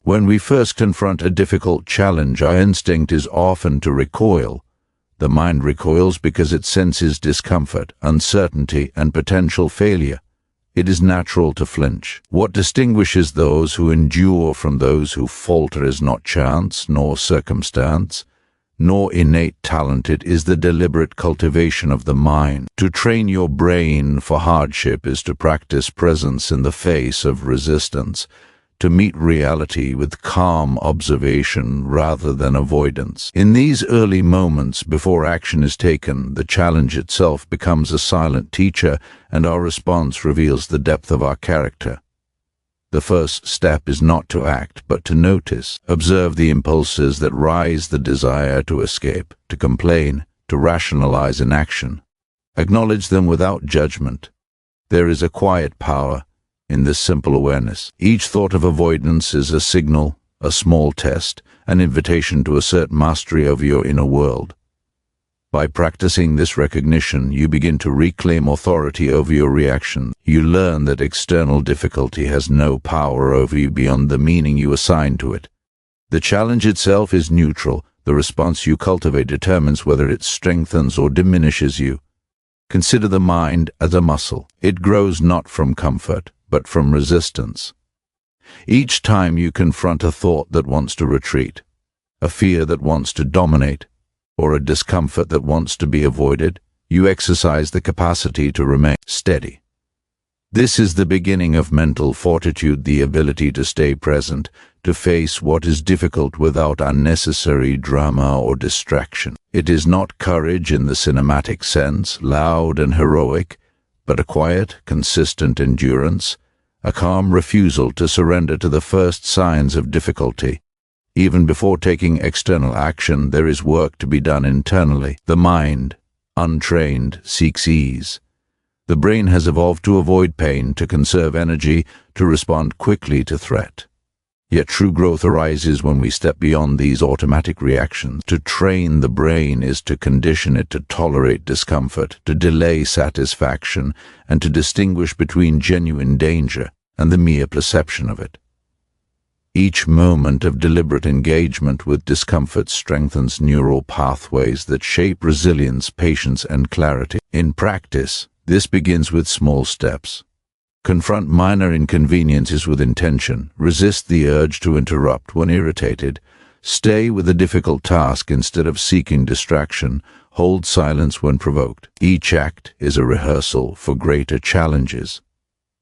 When we first confront a difficult challenge, our instinct is often to recoil. The mind recoils because it senses discomfort, uncertainty, and potential failure. It is natural to flinch. What distinguishes those who endure from those who falter is not chance, nor circumstance, nor innate talent. It is the deliberate cultivation of the mind. To train your brain for hardship is to practice presence in the face of resistance, to meet reality with calm observation rather than avoidance. In these early moments before action is taken, the challenge itself becomes a silent teacher, and our response reveals the depth of our character. The first step is not to act, but to notice. Observe the impulses that rise, the desire to escape, to complain, to rationalize inaction. Acknowledge them without judgment. There is a quiet power in this simple awareness. Each thought of avoidance is a signal, a small test, an invitation to assert mastery over your inner world. By practicing this recognition, you begin to reclaim authority over your reaction. You learn that external difficulty has no power over you beyond the meaning you assign to it. The challenge itself is neutral. The response you cultivate determines whether it strengthens or diminishes you. Consider the mind as a muscle. It grows not from comfort, but from resistance. Each time you confront a thought that wants to retreat, a fear that wants to dominate, or a discomfort that wants to be avoided, you exercise the capacity to remain steady. This is the beginning of mental fortitude, the ability to stay present, to face what is difficult without unnecessary drama or distraction. It is not courage in the cinematic sense, loud and heroic, but a quiet, consistent endurance, a calm refusal to surrender to the first signs of difficulty. Even before taking external action, there is work to be done internally. The mind, untrained, seeks ease. The brain has evolved to avoid pain, to conserve energy, to respond quickly to threat. Yet true growth arises when we step beyond these automatic reactions. To train the brain is to condition it to tolerate discomfort, to delay satisfaction, and to distinguish between genuine danger and the mere perception of it. Each moment of deliberate engagement with discomfort strengthens neural pathways that shape resilience, patience, and clarity. In practice, this begins with small steps. Confront minor inconveniences with intention. Resist the urge to interrupt when irritated. Stay with a difficult task instead of seeking distraction. Hold silence when provoked. Each act is a rehearsal for greater challenges.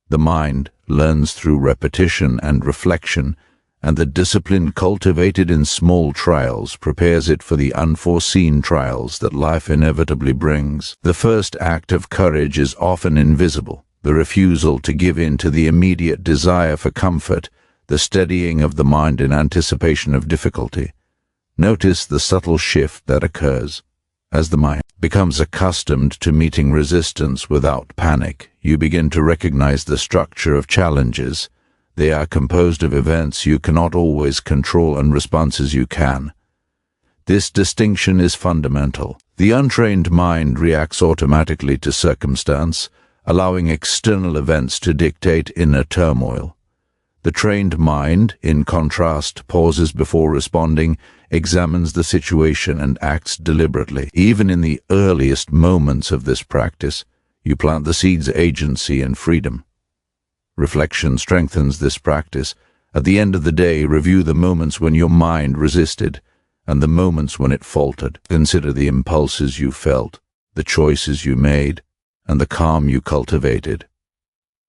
The mind learns through repetition and reflection, and the discipline cultivated in small trials prepares it for the unforeseen trials that life inevitably brings. The first act of courage is often invisible. The refusal to give in to the immediate desire for comfort, the steadying of the mind in anticipation of difficulty. Notice the subtle shift that occurs. As the mind becomes accustomed to meeting resistance without panic, you begin to recognize the structure of challenges. They are composed of events you cannot always control and responses you can. This distinction is fundamental. The untrained mind reacts automatically to circumstance, allowing external events to dictate inner turmoil. The trained mind, in contrast, pauses before responding, examines the situation, and acts deliberately. Even in the earliest moments of this practice, you plant the seeds of agency and freedom. Reflection strengthens this practice. At the end of the day, review the moments when your mind resisted and the moments when it faltered. Consider the impulses you felt, the choices you made, and the calm you cultivated.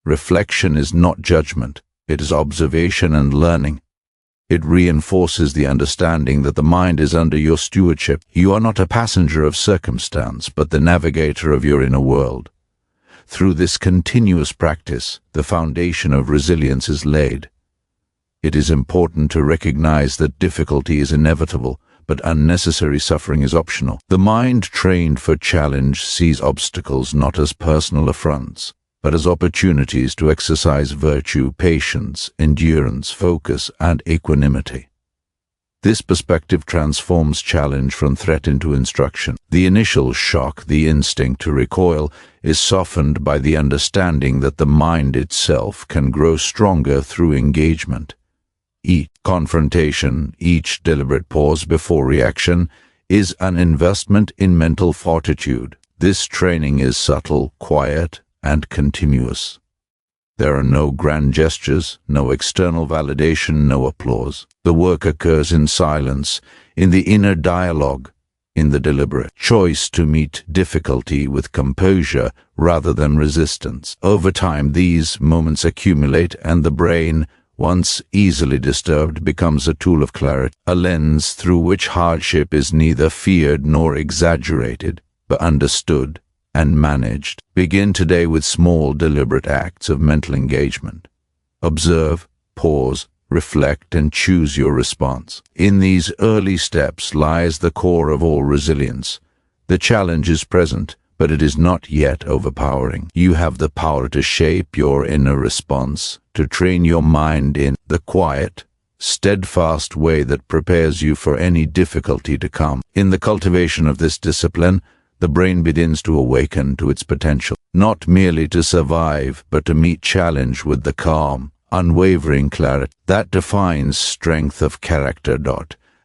Reflection is not judgment. It is observation and learning. It reinforces the understanding that the mind is under your stewardship. You are not a passenger of circumstance, but the navigator of your inner world. Through this continuous practice, the foundation of resilience is laid. It is important to recognize that difficulty is inevitable, but unnecessary suffering is optional. The mind trained for challenge sees obstacles not as personal affronts, but as opportunities to exercise virtue, patience, endurance, focus, and equanimity. This perspective transforms challenge from threat into instruction. The initial shock, the instinct to recoil, is softened by the understanding that the mind itself can grow stronger through engagement. Each confrontation, each deliberate pause before reaction, is an investment in mental fortitude. This training is subtle, quiet, and continuous. There are no grand gestures, no external validation, no applause. The work occurs in silence, in the inner dialogue, in the deliberate choice to meet difficulty with composure rather than resistance. Over time, these moments accumulate, and the brain, once easily disturbed, becomes a tool of clarity, a lens through which hardship is neither feared nor exaggerated, but understood and managed. Begin today with small, deliberate acts of mental engagement. Observe, pause, reflect, and choose your response. In these early steps lies the core of all resilience. The challenge is present, but it is not yet overpowering. You have the power to shape your inner response, to train your mind in the quiet, steadfast way that prepares you for any difficulty to come. In the cultivation of this discipline, the brain begins to awaken to its potential, not merely to survive, but to meet challenge with the calm, unwavering clarity that defines strength of character.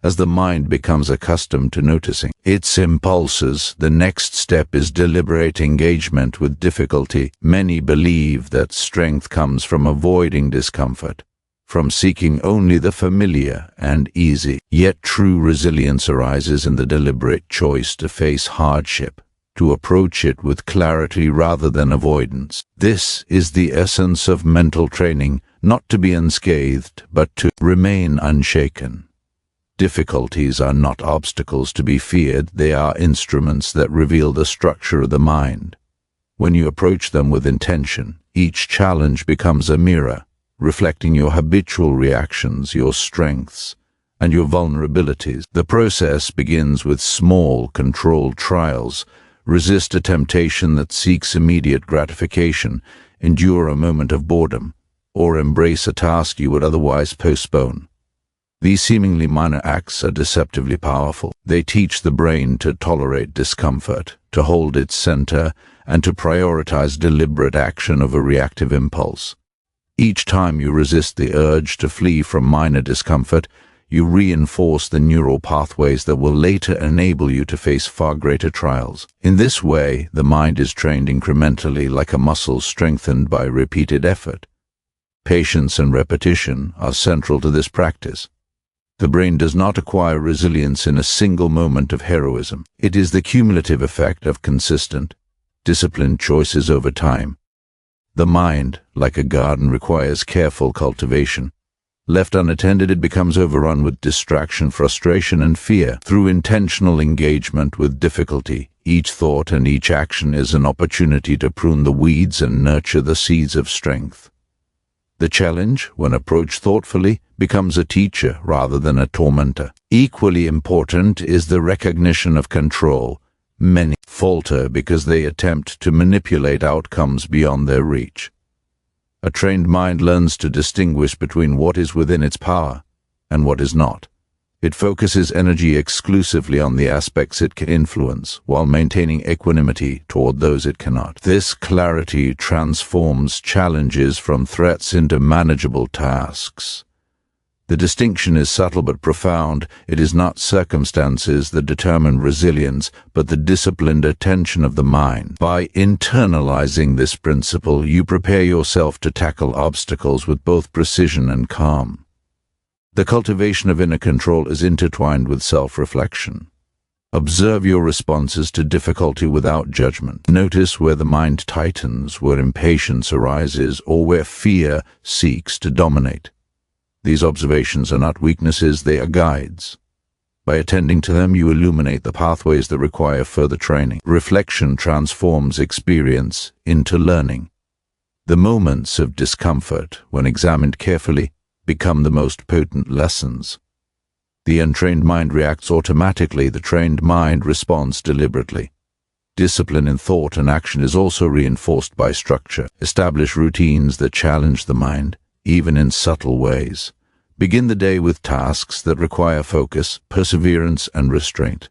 As the mind becomes accustomed to noticing its impulses, the next step is deliberate engagement with difficulty. Many believe that strength comes from avoiding discomfort, from seeking only the familiar and easy. Yet true resilience arises in the deliberate choice to face hardship, to approach it with clarity rather than avoidance. This is the essence of mental training, not to be unscathed, but to remain unshaken. Difficulties are not obstacles to be feared, they are instruments that reveal the structure of the mind. When you approach them with intention, each challenge becomes a mirror, reflecting your habitual reactions, your strengths, and your vulnerabilities. The process begins with small, controlled trials. Resist a temptation that seeks immediate gratification, endure a moment of boredom, or embrace a task you would otherwise postpone. These seemingly minor acts are deceptively powerful. They teach the brain to tolerate discomfort, to hold its center, and to prioritize deliberate action over reactive impulse. Each time you resist the urge to flee from minor discomfort, you reinforce the neural pathways that will later enable you to face far greater trials. In this way, the mind is trained incrementally, like a muscle strengthened by repeated effort. Patience and repetition are central to this practice. The brain does not acquire resilience in a single moment of heroism. It is the cumulative effect of consistent, disciplined choices over time. The mind, like a garden, requires careful cultivation. Left unattended, it becomes overrun with distraction, frustration, and fear. Through intentional engagement with difficulty, each thought and each action is an opportunity to prune the weeds and nurture the seeds of strength. The challenge, when approached thoughtfully, becomes a teacher rather than a tormentor. Equally important is the recognition of control. Many falter because they attempt to manipulate outcomes beyond their reach. A trained mind learns to distinguish between what is within its power and what is not. It focuses energy exclusively on the aspects it can influence, while maintaining equanimity toward those it cannot. This clarity transforms challenges from threats into manageable tasks. The distinction is subtle but profound. It is not circumstances that determine resilience, but the disciplined attention of the mind. By internalizing this principle, you prepare yourself to tackle obstacles with both precision and calm. The cultivation of inner control is intertwined with self-reflection. Observe your responses to difficulty without judgment. Notice where the mind tightens, where impatience arises, or where fear seeks to dominate. These observations are not weaknesses, they are guides. By attending to them, you illuminate the pathways that require further training. Reflection transforms experience into learning. The moments of discomfort, when examined carefully, become the most potent lessons. The untrained mind reacts automatically, the trained mind responds deliberately. Discipline in thought and action is also reinforced by structure. Establish routines that challenge the mind, even in subtle ways. Begin the day with tasks that require focus, perseverance, and restraint.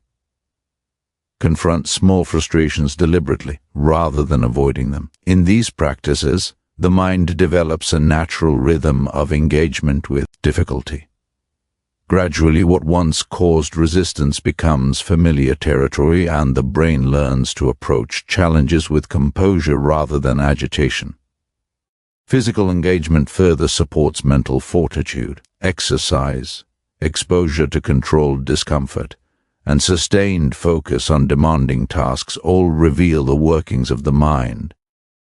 Confront small frustrations deliberately, rather than avoiding them. In these practices, the mind develops a natural rhythm of engagement with difficulty. Gradually, what once caused resistance becomes familiar territory, and the brain learns to approach challenges with composure rather than agitation. Physical engagement further supports mental fortitude. Exercise, exposure to controlled discomfort, and sustained focus on demanding tasks all reveal the workings of the mind.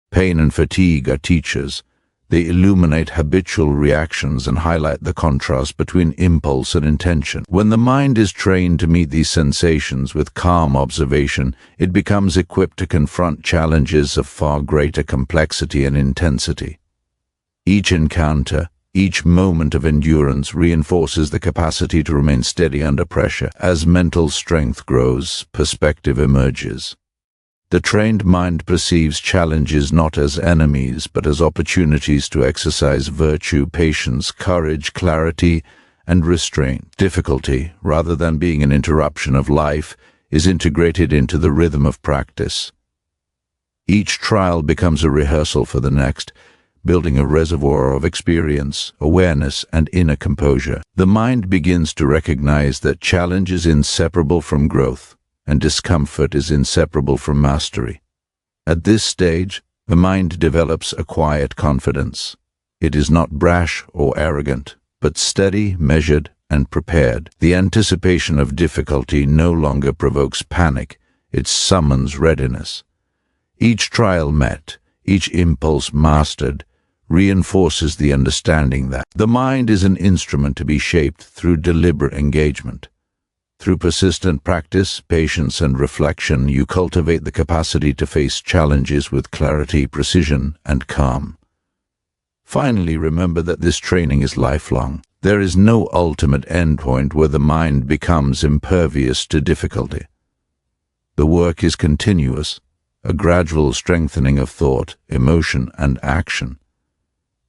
Pain and fatigue are teachers. They illuminate habitual reactions and highlight the contrast between impulse and intention. When the mind is trained to meet these sensations with calm observation, it becomes equipped to confront challenges of far greater complexity and intensity. Each encounter, each moment of endurance reinforces the capacity to remain steady under pressure. As mental strength grows, perspective emerges. The trained mind perceives challenges not as enemies, but as opportunities to exercise virtue, patience, courage, clarity, and restraint. Difficulty, rather than being an interruption of life, is integrated into the rhythm of practice. Each trial becomes a rehearsal for the next, building a reservoir of experience, awareness, and inner composure. The mind begins to recognize that challenge is inseparable from growth, and discomfort is inseparable from mastery. At this stage, the mind develops a quiet confidence. It is not brash or arrogant, but steady, measured, and prepared. The anticipation of difficulty no longer provokes panic, it summons readiness. Each trial met, each impulse mastered, reinforces the understanding that the mind is an instrument to be shaped through deliberate engagement. Through persistent practice, patience, and reflection, you cultivate the capacity to face challenges with clarity, precision, and calm. Finally, remember that this training is lifelong. There is no ultimate endpoint where the mind becomes impervious to difficulty. The work is continuous, a gradual strengthening of thought, emotion, and action.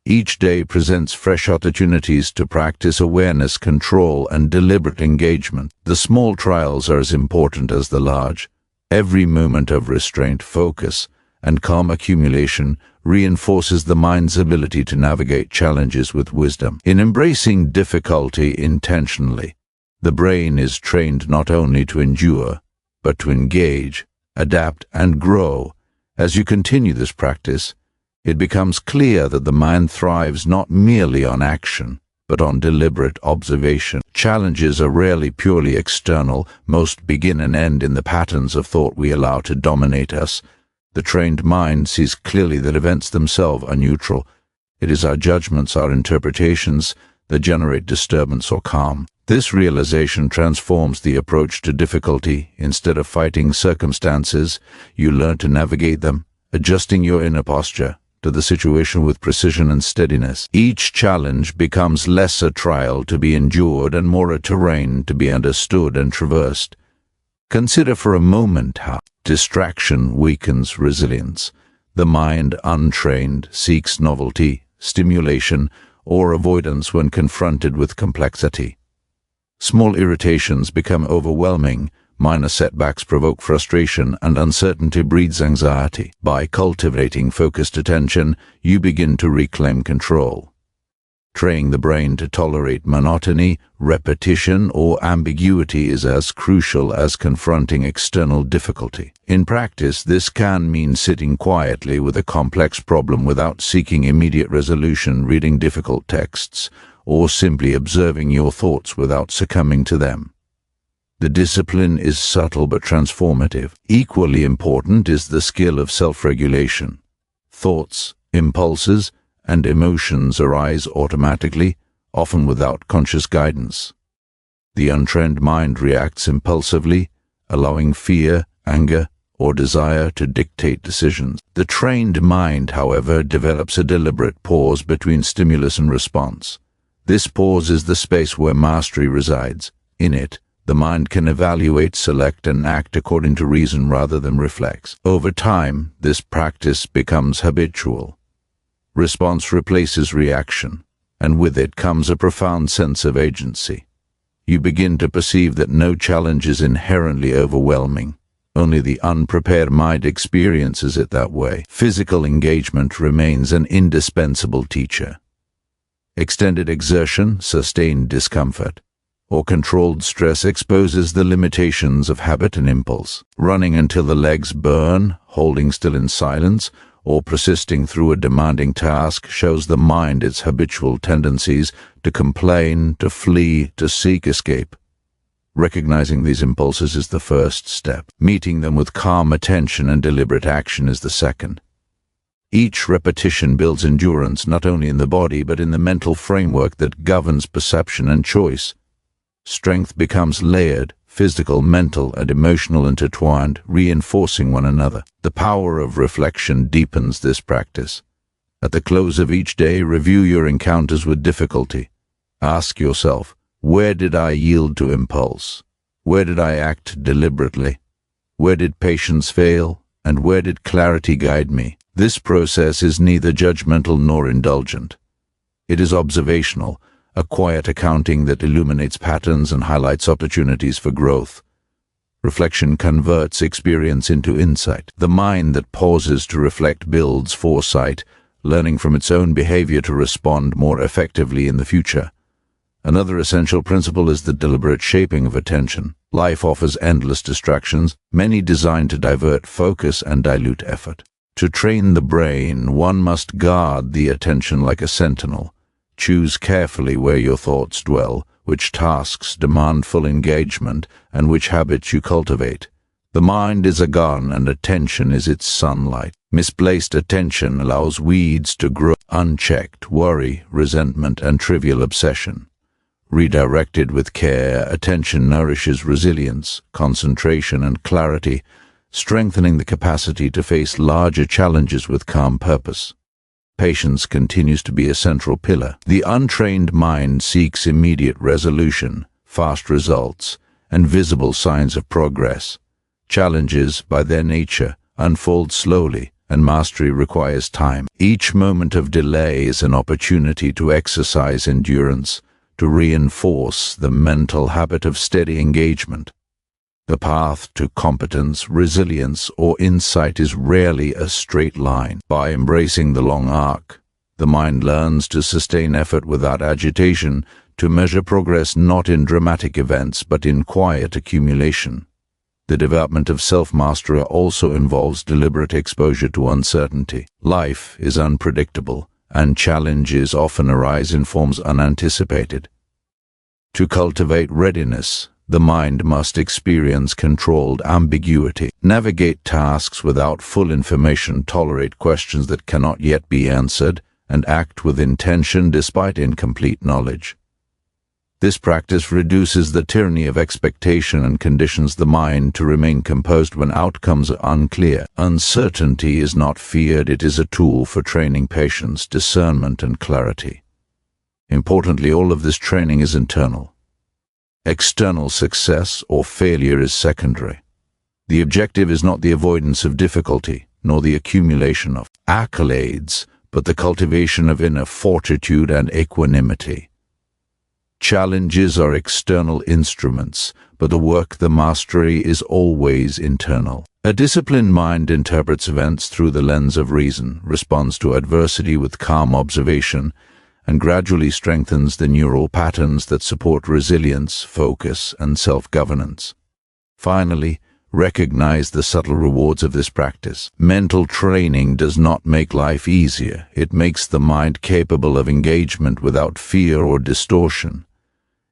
Each day presents fresh opportunities to practice awareness, control, and deliberate engagement. The small trials are as important as the large. Every moment of restraint, focus, and calm accumulation reinforces the mind's ability to navigate challenges with wisdom. In embracing difficulty intentionally, the brain is trained not only to endure, but to engage, adapt, and grow. As you continue this practice, it becomes clear that the mind thrives not merely on action, but on deliberate observation. Challenges are rarely purely external. Most begin and end in the patterns of thought we allow to dominate us. The trained mind sees clearly that events themselves are neutral. It is our judgments, our interpretations, that generate disturbance or calm. This realization transforms the approach to difficulty. Instead of fighting circumstances, you learn to navigate them, adjusting your inner posture to the situation with precision and steadiness. Each challenge becomes less a trial to be endured and more a terrain to be understood and traversed. Consider for a moment how distraction weakens resilience. The mind, untrained, seeks novelty, stimulation, or avoidance when confronted with complexity. Small irritations become overwhelming. Minor setbacks provoke frustration, and uncertainty breeds anxiety. By cultivating focused attention, you begin to reclaim control. Training the brain to tolerate monotony, repetition, or ambiguity is as crucial as confronting external difficulty. In practice, this can mean sitting quietly with a complex problem without seeking immediate resolution, reading difficult texts, or simply observing your thoughts without succumbing to them. The discipline is subtle but transformative. Equally important is the skill of self-regulation. Thoughts, impulses, and emotions arise automatically, often without conscious guidance. The untrained mind reacts impulsively, allowing fear, anger, or desire to dictate decisions. The trained mind, however, develops a deliberate pause between stimulus and response. This pause is the space where mastery resides. In it, the mind can evaluate, select, and act according to reason rather than reflex. Over time, this practice becomes habitual. Response replaces reaction, and with it comes a profound sense of agency. You begin to perceive that no challenge is inherently overwhelming. Only the unprepared mind experiences it that way. Physical engagement remains an indispensable teacher. Extended exertion, sustained discomfort, or controlled stress exposes the limitations of habit and impulse. Running until the legs burn, holding still in silence, or persisting through a demanding task shows the mind its habitual tendencies to complain, to flee, to seek escape. Recognizing these impulses is the first step. Meeting them with calm attention and deliberate action is the second. Each repetition builds endurance not only in the body but in the mental framework that governs perception and choice. Strength becomes layered, physical, mental, and emotional intertwined, reinforcing one another. The power of reflection deepens this practice. At the close of each day, review your encounters with difficulty. Ask yourself, where did I yield to impulse? Where did I act deliberately? Where did patience fail? And where did clarity guide me? This process is neither judgmental nor indulgent. It is observational, a quiet accounting that illuminates patterns and highlights opportunities for growth. Reflection converts experience into insight. The mind that pauses to reflect builds foresight, learning from its own behavior to respond more effectively in the future. Another essential principle is the deliberate shaping of attention. Life offers endless distractions, many designed to divert focus and dilute effort. To train the brain, one must guard the attention like a sentinel. Choose carefully where your thoughts dwell, which tasks demand full engagement, and which habits you cultivate. The mind is a garden and attention is its sunlight. Misplaced attention allows weeds to grow. Unchecked worry, resentment, and trivial obsession. Redirected with care, attention nourishes resilience, concentration, and clarity, strengthening the capacity to face larger challenges with calm purpose. Patience continues to be a central pillar. The untrained mind seeks immediate resolution, fast results, and visible signs of progress. Challenges, by their nature, unfold slowly, and mastery requires time. Each moment of delay is an opportunity to exercise endurance, to reinforce the mental habit of steady engagement. The path to competence, resilience, or insight is rarely a straight line. By embracing the long arc, the mind learns to sustain effort without agitation, to measure progress not in dramatic events but in quiet accumulation. The development of self-mastery also involves deliberate exposure to uncertainty. Life is unpredictable, and challenges often arise in forms unanticipated. To cultivate readiness, the mind must experience controlled ambiguity, navigate tasks without full information, tolerate questions that cannot yet be answered, and act with intention despite incomplete knowledge. This practice reduces the tyranny of expectation and conditions the mind to remain composed when outcomes are unclear. Uncertainty is not feared, it is a tool for training patience, discernment, and clarity. Importantly, all of this training is internal. External success or failure is secondary. The objective is not the avoidance of difficulty, nor the accumulation of accolades, but the cultivation of inner fortitude and equanimity. Challenges are external instruments, but the mastery is always internal. A disciplined mind interprets events through the lens of reason, responds to adversity with calm observation, and gradually strengthens the neural patterns that support resilience, focus, and self-governance. Finally, recognize the subtle rewards of this practice. Mental training does not make life easier. It makes the mind capable of engagement without fear or distortion.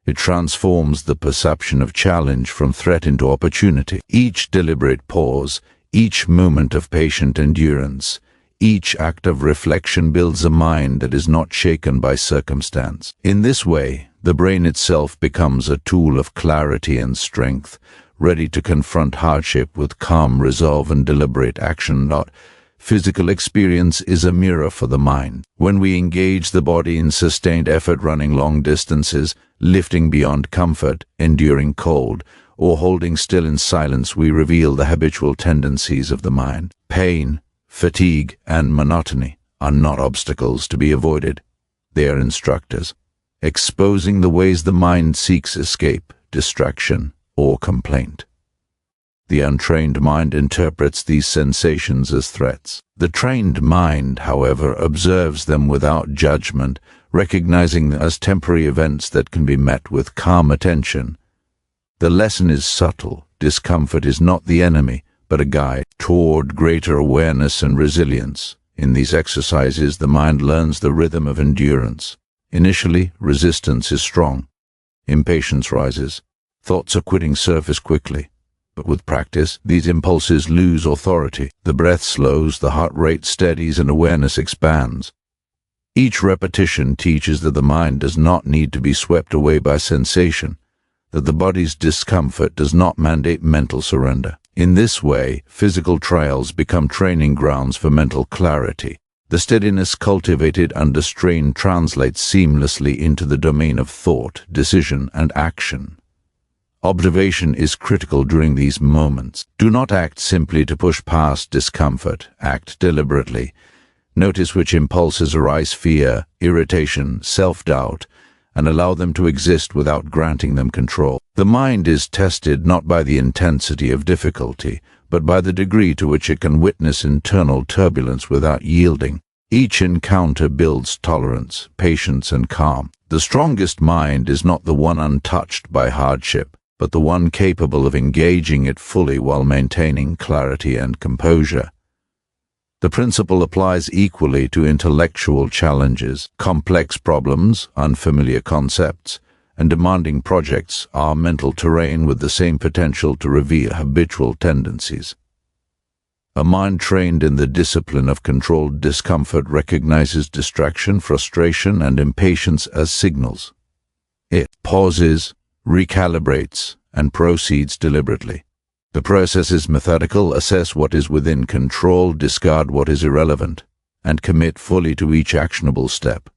It transforms the perception of challenge from threat into opportunity. Each deliberate pause, each moment of patient endurance, each act of reflection builds a mind that is not shaken by circumstance. In this way, the brain itself becomes a tool of clarity and strength, ready to confront hardship with calm resolve and deliberate action. Physical experience is a mirror for the mind. When we engage the body in sustained effort, running long distances, lifting beyond comfort, enduring cold, or holding still in silence, we reveal the habitual tendencies of the mind. Pain, fatigue, and monotony are not obstacles to be avoided. They are instructors, exposing the ways the mind seeks escape, distraction, or complaint. The untrained mind interprets these sensations as threats. The trained mind, however, observes them without judgment, recognizing them as temporary events that can be met with calm attention. The lesson is subtle. Discomfort is not the enemy, but a guide toward greater awareness and resilience. In these exercises, the mind learns the rhythm of endurance. Initially, resistance is strong. Impatience rises. Thoughts are quitting surface quickly. But with practice, these impulses lose authority. The breath slows, the heart rate steadies, and awareness expands. Each repetition teaches that the mind does not need to be swept away by sensation, that the body's discomfort does not mandate mental surrender. In this way, physical trials become training grounds for mental clarity. The steadiness cultivated under strain translates seamlessly into the domain of thought, decision, and action. Observation is critical during these moments. Do not act simply to push past discomfort. Act deliberately. Notice which impulses arise: fear, irritation, self-doubt, and allow them to exist without granting them control. The mind is tested not by the intensity of difficulty, but by the degree to which it can witness internal turbulence without yielding. Each encounter builds tolerance, patience, and calm. The strongest mind is not the one untouched by hardship, but the one capable of engaging it fully while maintaining clarity and composure. The principle applies equally to intellectual challenges. Complex problems, unfamiliar concepts, and demanding projects are mental terrain with the same potential to reveal habitual tendencies. A mind trained in the discipline of controlled discomfort recognizes distraction, frustration, and impatience as signals. It pauses, recalibrates, and proceeds deliberately. The process is methodical. Assess what is within control, discard what is irrelevant, and commit fully to each actionable step.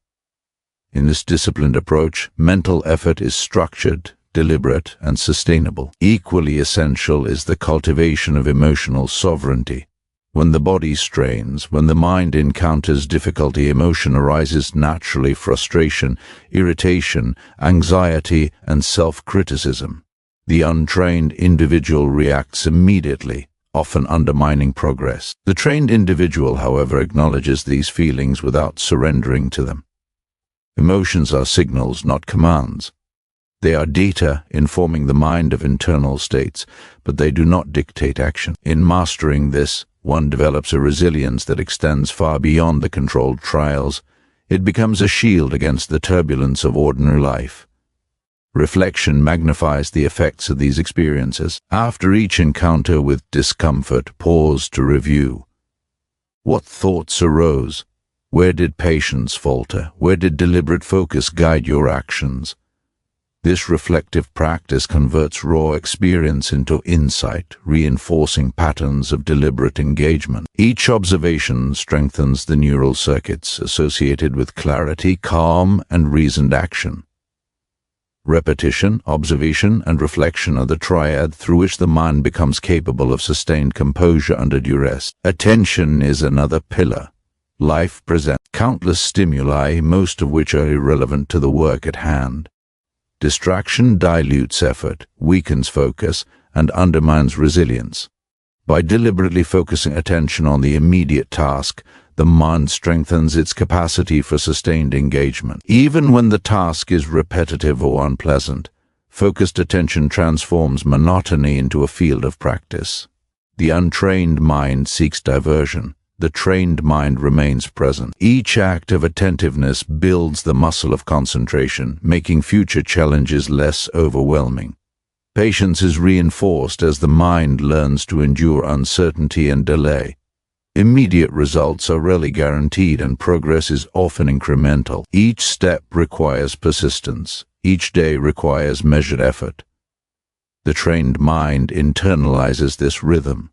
In this disciplined approach, mental effort is structured, deliberate, and sustainable. Equally essential is the cultivation of emotional sovereignty. When the body strains, when the mind encounters difficulty, emotion arises naturally: frustration, irritation, anxiety, and self-criticism. The untrained individual reacts immediately, often undermining progress. The trained individual, however, acknowledges these feelings without surrendering to them. Emotions are signals, not commands. They are data informing the mind of internal states, but they do not dictate action. In mastering this, one develops a resilience that extends far beyond the controlled trials. It becomes a shield against the turbulence of ordinary life. Reflection magnifies the effects of these experiences. After each encounter with discomfort, pause to review. What thoughts arose? Where did patience falter? Where did deliberate focus guide your actions? This reflective practice converts raw experience into insight, reinforcing patterns of deliberate engagement. Each observation strengthens the neural circuits associated with clarity, calm, and reasoned action. Repetition, observation, and reflection are the triad through which the mind becomes capable of sustained composure under duress. Attention is another pillar. Life presents countless stimuli, most of which are irrelevant to the work at hand. Distraction dilutes effort, weakens focus, and undermines resilience. By deliberately focusing attention on the immediate task, the mind strengthens its capacity for sustained engagement. Even when the task is repetitive or unpleasant, focused attention transforms monotony into a field of practice. The untrained mind seeks diversion. The trained mind remains present. Each act of attentiveness builds the muscle of concentration, making future challenges less overwhelming. Patience is reinforced as the mind learns to endure uncertainty and delay. Immediate results are rarely guaranteed, and progress is often incremental. Each step requires persistence. Each day requires measured effort. The trained mind internalizes this rhythm.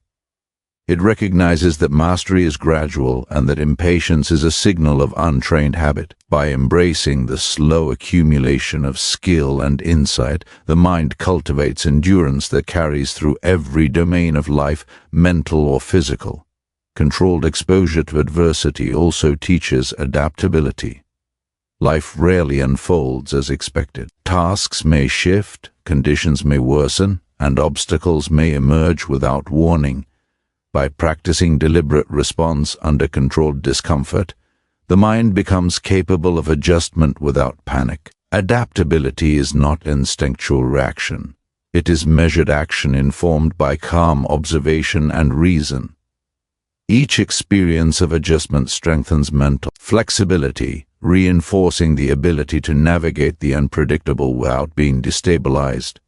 It recognizes that mastery is gradual and that impatience is a signal of untrained habit. By embracing the slow accumulation of skill and insight, the mind cultivates endurance that carries through every domain of life, mental or physical. Controlled exposure to adversity also teaches adaptability. Life rarely unfolds as expected. Tasks may shift, conditions may worsen, and obstacles may emerge without warning. By practicing deliberate response under controlled discomfort, The mind becomes capable of adjustment without panic. Adaptability is not instinctual reaction. It is measured action informed by calm observation and reason. Each experience of adjustment strengthens mental flexibility, reinforcing the ability to navigate the unpredictable without being destabilized.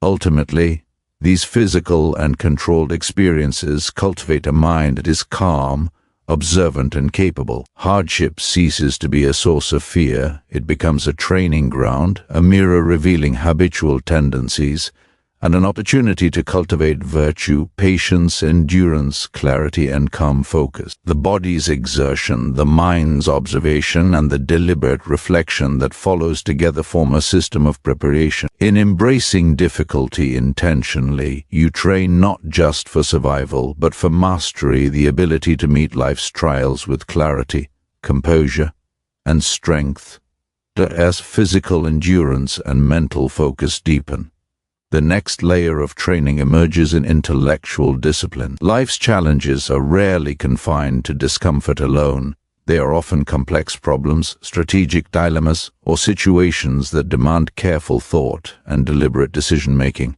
Ultimately, these physical and controlled experiences cultivate a mind that is calm, observant, and capable. Hardship ceases to be a source of fear. It becomes a training ground, a mirror revealing habitual tendencies, and an opportunity to cultivate virtue, patience, endurance, clarity, and calm focus. The body's exertion, the mind's observation, and the deliberate reflection that follows together form a system of preparation. In embracing difficulty intentionally, you train not just for survival, but for mastery, the ability to meet life's trials with clarity, composure, and strength, as physical endurance and mental focus deepen. The next layer of training emerges in intellectual discipline. Life's challenges are rarely confined to discomfort alone. They are often complex problems, strategic dilemmas, or situations that demand careful thought and deliberate decision-making.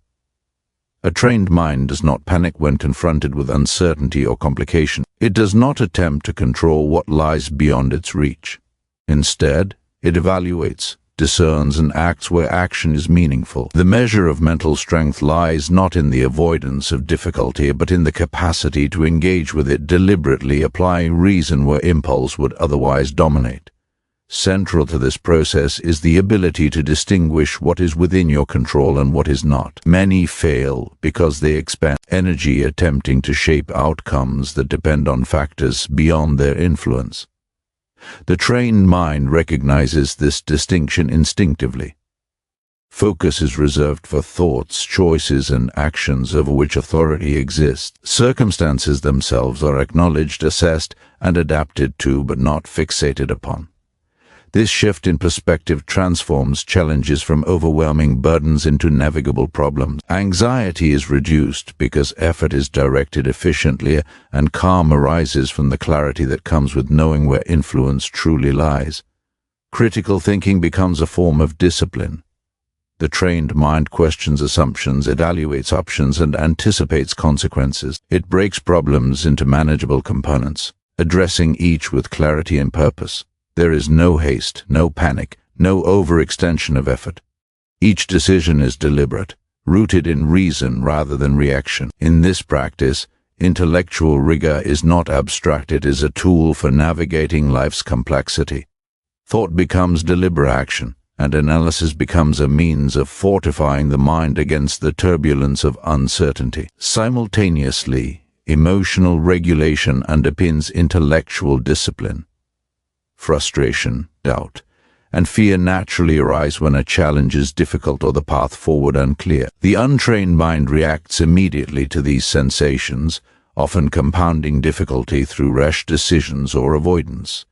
A trained mind does not panic when confronted with uncertainty or complication. It does not attempt to control what lies beyond its reach. Instead, it evaluates, discerns, and acts where action is meaningful. The measure of mental strength lies not in the avoidance of difficulty, but in the capacity to engage with it deliberately, applying reason where impulse would otherwise dominate. Central to this process is the ability to distinguish what is within your control and what is not. Many fail because they expend energy attempting to shape outcomes that depend on factors beyond their influence. The trained mind recognizes this distinction instinctively. Focus is reserved for thoughts, choices, and actions over which authority exists. Circumstances themselves are acknowledged, assessed, and adapted to, but not fixated upon. This shift in perspective transforms challenges from overwhelming burdens into navigable problems. Anxiety is reduced because effort is directed efficiently, and calm arises from the clarity that comes with knowing where influence truly lies. Critical thinking becomes a form of discipline. The trained mind questions assumptions, evaluates options, and anticipates consequences. It breaks problems into manageable components, addressing each with clarity and purpose. There is no haste, no panic, no overextension of effort. Each decision is deliberate, rooted in reason rather than reaction. In this practice, intellectual rigor is not abstract, it is a tool for navigating life's complexity. Thought becomes deliberate action, and analysis becomes a means of fortifying the mind against the turbulence of uncertainty. Simultaneously, emotional regulation underpins intellectual discipline. Frustration, doubt, and fear naturally arise when a challenge is difficult or the path forward unclear. The untrained mind reacts immediately to these sensations, often compounding difficulty through rash decisions or avoidance.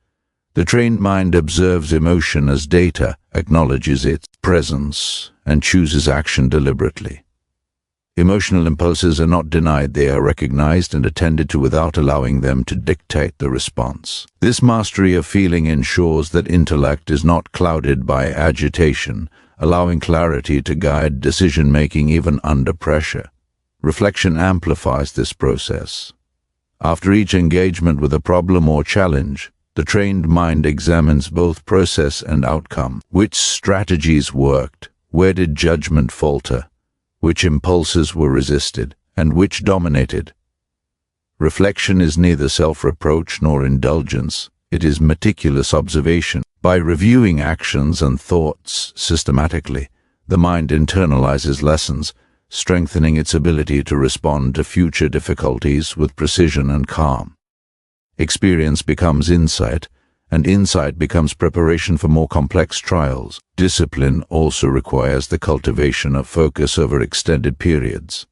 The trained mind observes emotion as data, acknowledges its presence, and chooses action deliberately. Emotional impulses are not denied, they are recognized and attended to without allowing them to dictate the response. This mastery of feeling ensures that intellect is not clouded by agitation, allowing clarity to guide decision-making even under pressure. Reflection amplifies this process. After each engagement with a problem or challenge, the trained mind examines both process and outcome. Which strategies worked? Where did judgment falter? Which impulses were resisted, and which dominated? Reflection is neither self-reproach nor indulgence, it is meticulous observation. By reviewing actions and thoughts systematically, the mind internalizes lessons, strengthening its ability to respond to future difficulties with precision and calm. Experience becomes insight, and insight becomes preparation for more complex trials. Discipline also requires the cultivation of focus over extended periods.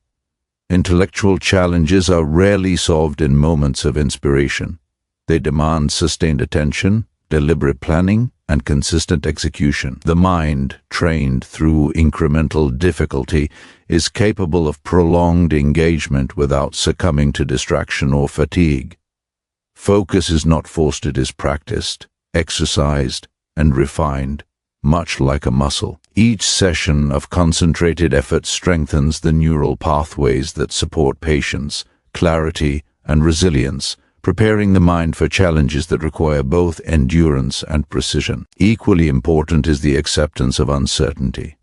Intellectual challenges are rarely solved in moments of inspiration. They demand sustained attention, deliberate planning, and consistent execution. The mind, trained through incremental difficulty, is capable of prolonged engagement without succumbing to distraction or fatigue. Focus is not forced, it is practiced, exercised, and refined, much like a muscle. Each session of concentrated effort strengthens the neural pathways that support patience, clarity, and resilience, preparing the mind for challenges that require both endurance and precision. Equally important is the acceptance of uncertainty.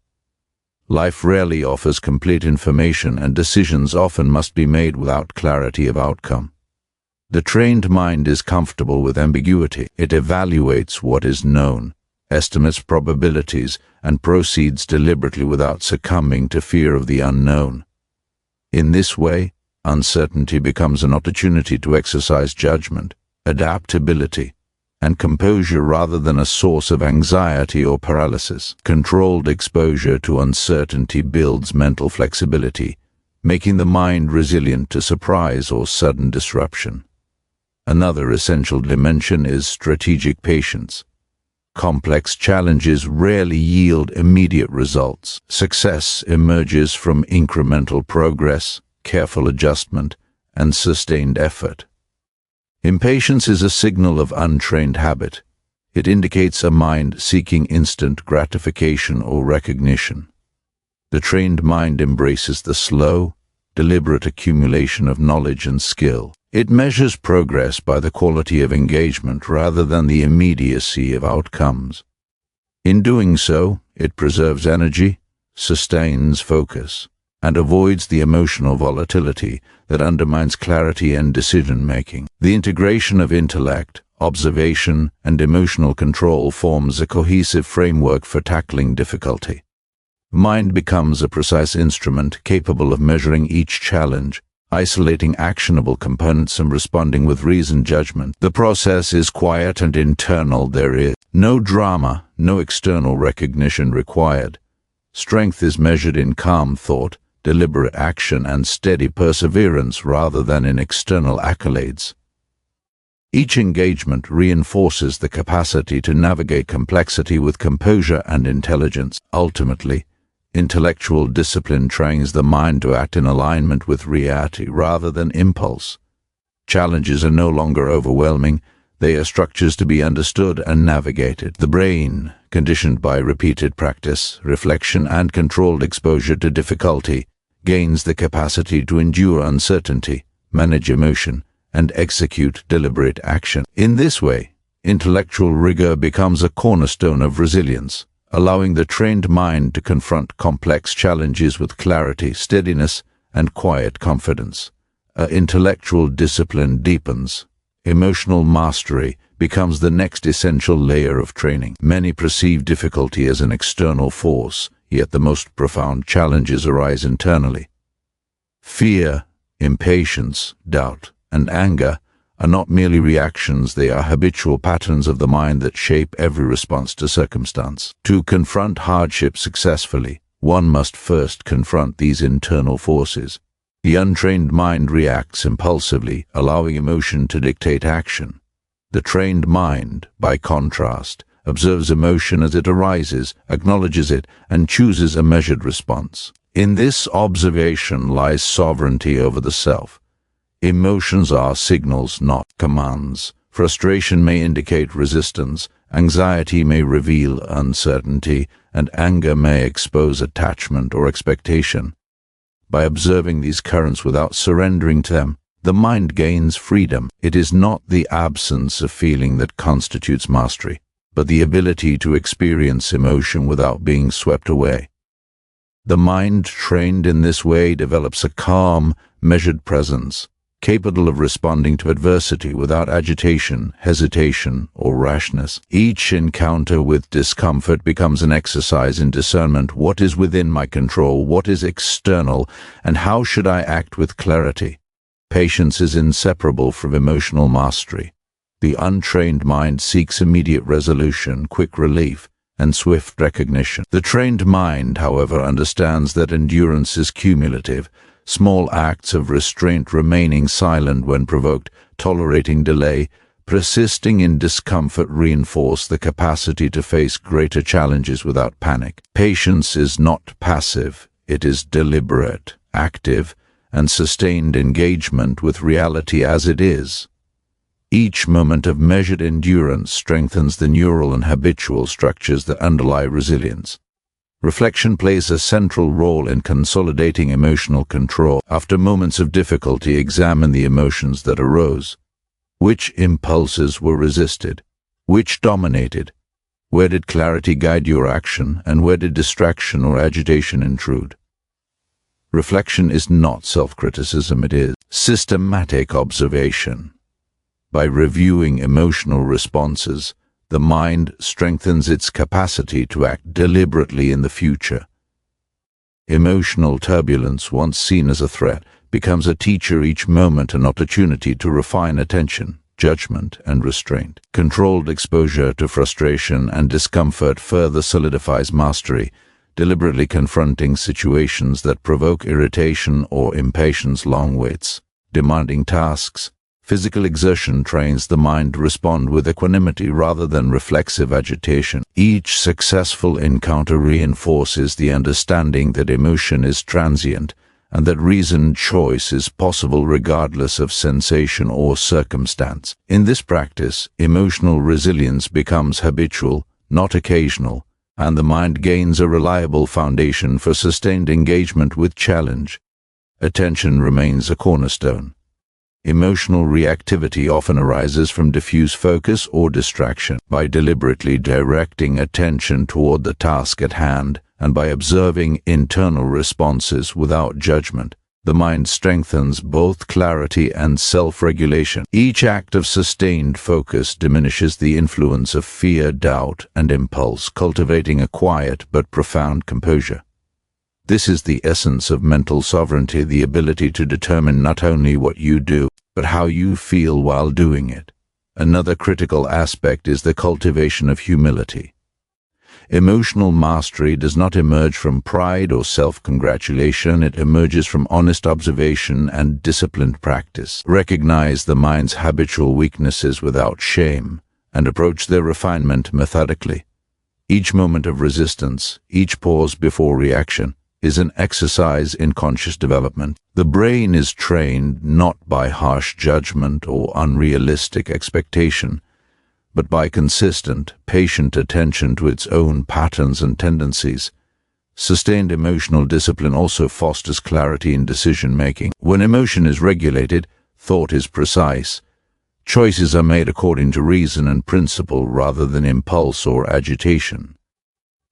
Life rarely offers complete information, and decisions often must be made without clarity of outcome. The trained mind is comfortable with ambiguity. It evaluates what is known, estimates probabilities, and proceeds deliberately without succumbing to fear of the unknown. In this way, uncertainty becomes an opportunity to exercise judgment, adaptability, and composure rather than a source of anxiety or paralysis. Controlled exposure to uncertainty builds mental flexibility, making the mind resilient to surprise or sudden disruption. Another essential dimension is strategic patience. Complex challenges rarely yield immediate results. Success emerges from incremental progress, careful adjustment, and sustained effort. Impatience is a signal of untrained habit. It indicates a mind seeking instant gratification or recognition. The trained mind embraces the slow, deliberate accumulation of knowledge and skill. It measures progress by the quality of engagement rather than the immediacy of outcomes. In doing so, it preserves energy, sustains focus, and avoids the emotional volatility that undermines clarity and decision-making. The integration of intellect, observation, and emotional control forms a cohesive framework for tackling difficulty. Mind becomes a precise instrument capable of measuring each challenge, isolating actionable components and responding with reasoned judgment. The process is quiet and internal. There is no drama, no external recognition required. Strength is measured in calm thought, deliberate action, and steady perseverance rather than in external accolades. Each engagement reinforces the capacity to navigate complexity with composure and intelligence. Ultimately, intellectual discipline trains the mind to act in alignment with reality rather than impulse. Challenges are no longer overwhelming. They are structures to be understood and navigated. The brain, conditioned by repeated practice, reflection, and controlled exposure to difficulty, gains the capacity to endure uncertainty, manage emotion, and execute deliberate action. In this way, intellectual rigor becomes a cornerstone of resilience, allowing the trained mind to confront complex challenges with clarity, steadiness, and quiet confidence. Intellectual discipline deepens. Emotional mastery becomes the next essential layer of training. Many perceive difficulty as an external force, yet the most profound challenges arise internally. Fear, impatience, doubt, and anger are not merely reactions, they are habitual patterns of the mind that shape every response to circumstance. To confront hardship successfully, one must first confront these internal forces. The untrained mind reacts impulsively, allowing emotion to dictate action. The trained mind, by contrast, observes emotion as it arises, acknowledges it, and chooses a measured response. In this observation lies sovereignty over the self. Emotions are signals, not commands. Frustration may indicate resistance, anxiety may reveal uncertainty, and anger may expose attachment or expectation. By observing these currents without surrendering to them, the mind gains freedom. It is not the absence of feeling that constitutes mastery, but the ability to experience emotion without being swept away. The mind trained in this way develops a calm, measured presence, capable of responding to adversity without agitation, hesitation, or rashness. Each encounter with discomfort becomes an exercise in discernment: what is within my control, what is external, and how should I act with clarity? Patience is inseparable from emotional mastery. The untrained mind seeks immediate resolution, quick relief, and swift recognition. The trained mind, however, understands that endurance is cumulative. Small acts of restraint, remaining silent when provoked, tolerating delay, persisting in discomfort reinforce the capacity to face greater challenges without panic. Patience is not passive, it is deliberate, active, and sustained engagement with reality as it is. Each moment of measured endurance strengthens the neural and habitual structures that underlie resilience. Reflection plays a central role in consolidating emotional control. After moments of difficulty, examine the emotions that arose. Which impulses were resisted? Which dominated? Where did clarity guide your action, and where did distraction or agitation intrude? Reflection is not self-criticism, it is systematic observation. By reviewing emotional responses, the mind strengthens its capacity to act deliberately in the future. Emotional turbulence, once seen as a threat, becomes a teacher, each moment an opportunity to refine attention, judgment, and restraint. Controlled exposure to frustration and discomfort further solidifies mastery, deliberately confronting situations that provoke irritation or impatience. Long waits, demanding tasks, physical exertion trains the mind to respond with equanimity rather than reflexive agitation. Each successful encounter reinforces the understanding that emotion is transient and that reasoned choice is possible regardless of sensation or circumstance. In this practice, emotional resilience becomes habitual, not occasional, and the mind gains a reliable foundation for sustained engagement with challenge. Attention remains a cornerstone. Emotional reactivity often arises from diffuse focus or distraction. By deliberately directing attention toward the task at hand and by observing internal responses without judgment, the mind strengthens both clarity and self-regulation. Each act of sustained focus diminishes the influence of fear, doubt, and impulse, cultivating a quiet but profound composure. This is the essence of mental sovereignty, the ability to determine not only what you do, but how you feel while doing it. Another critical aspect is the cultivation of humility. Emotional mastery does not emerge from pride or self-congratulation, it emerges from honest observation and disciplined practice. Recognize the mind's habitual weaknesses without shame, and approach their refinement methodically. Each moment of resistance, each pause before reaction, is an exercise in conscious development. The brain is trained not by harsh judgment or unrealistic expectation, but by consistent, patient attention to its own patterns and tendencies. Sustained emotional discipline also fosters clarity in decision-making. When emotion is regulated, thought is precise. Choices are made according to reason and principle rather than impulse or agitation.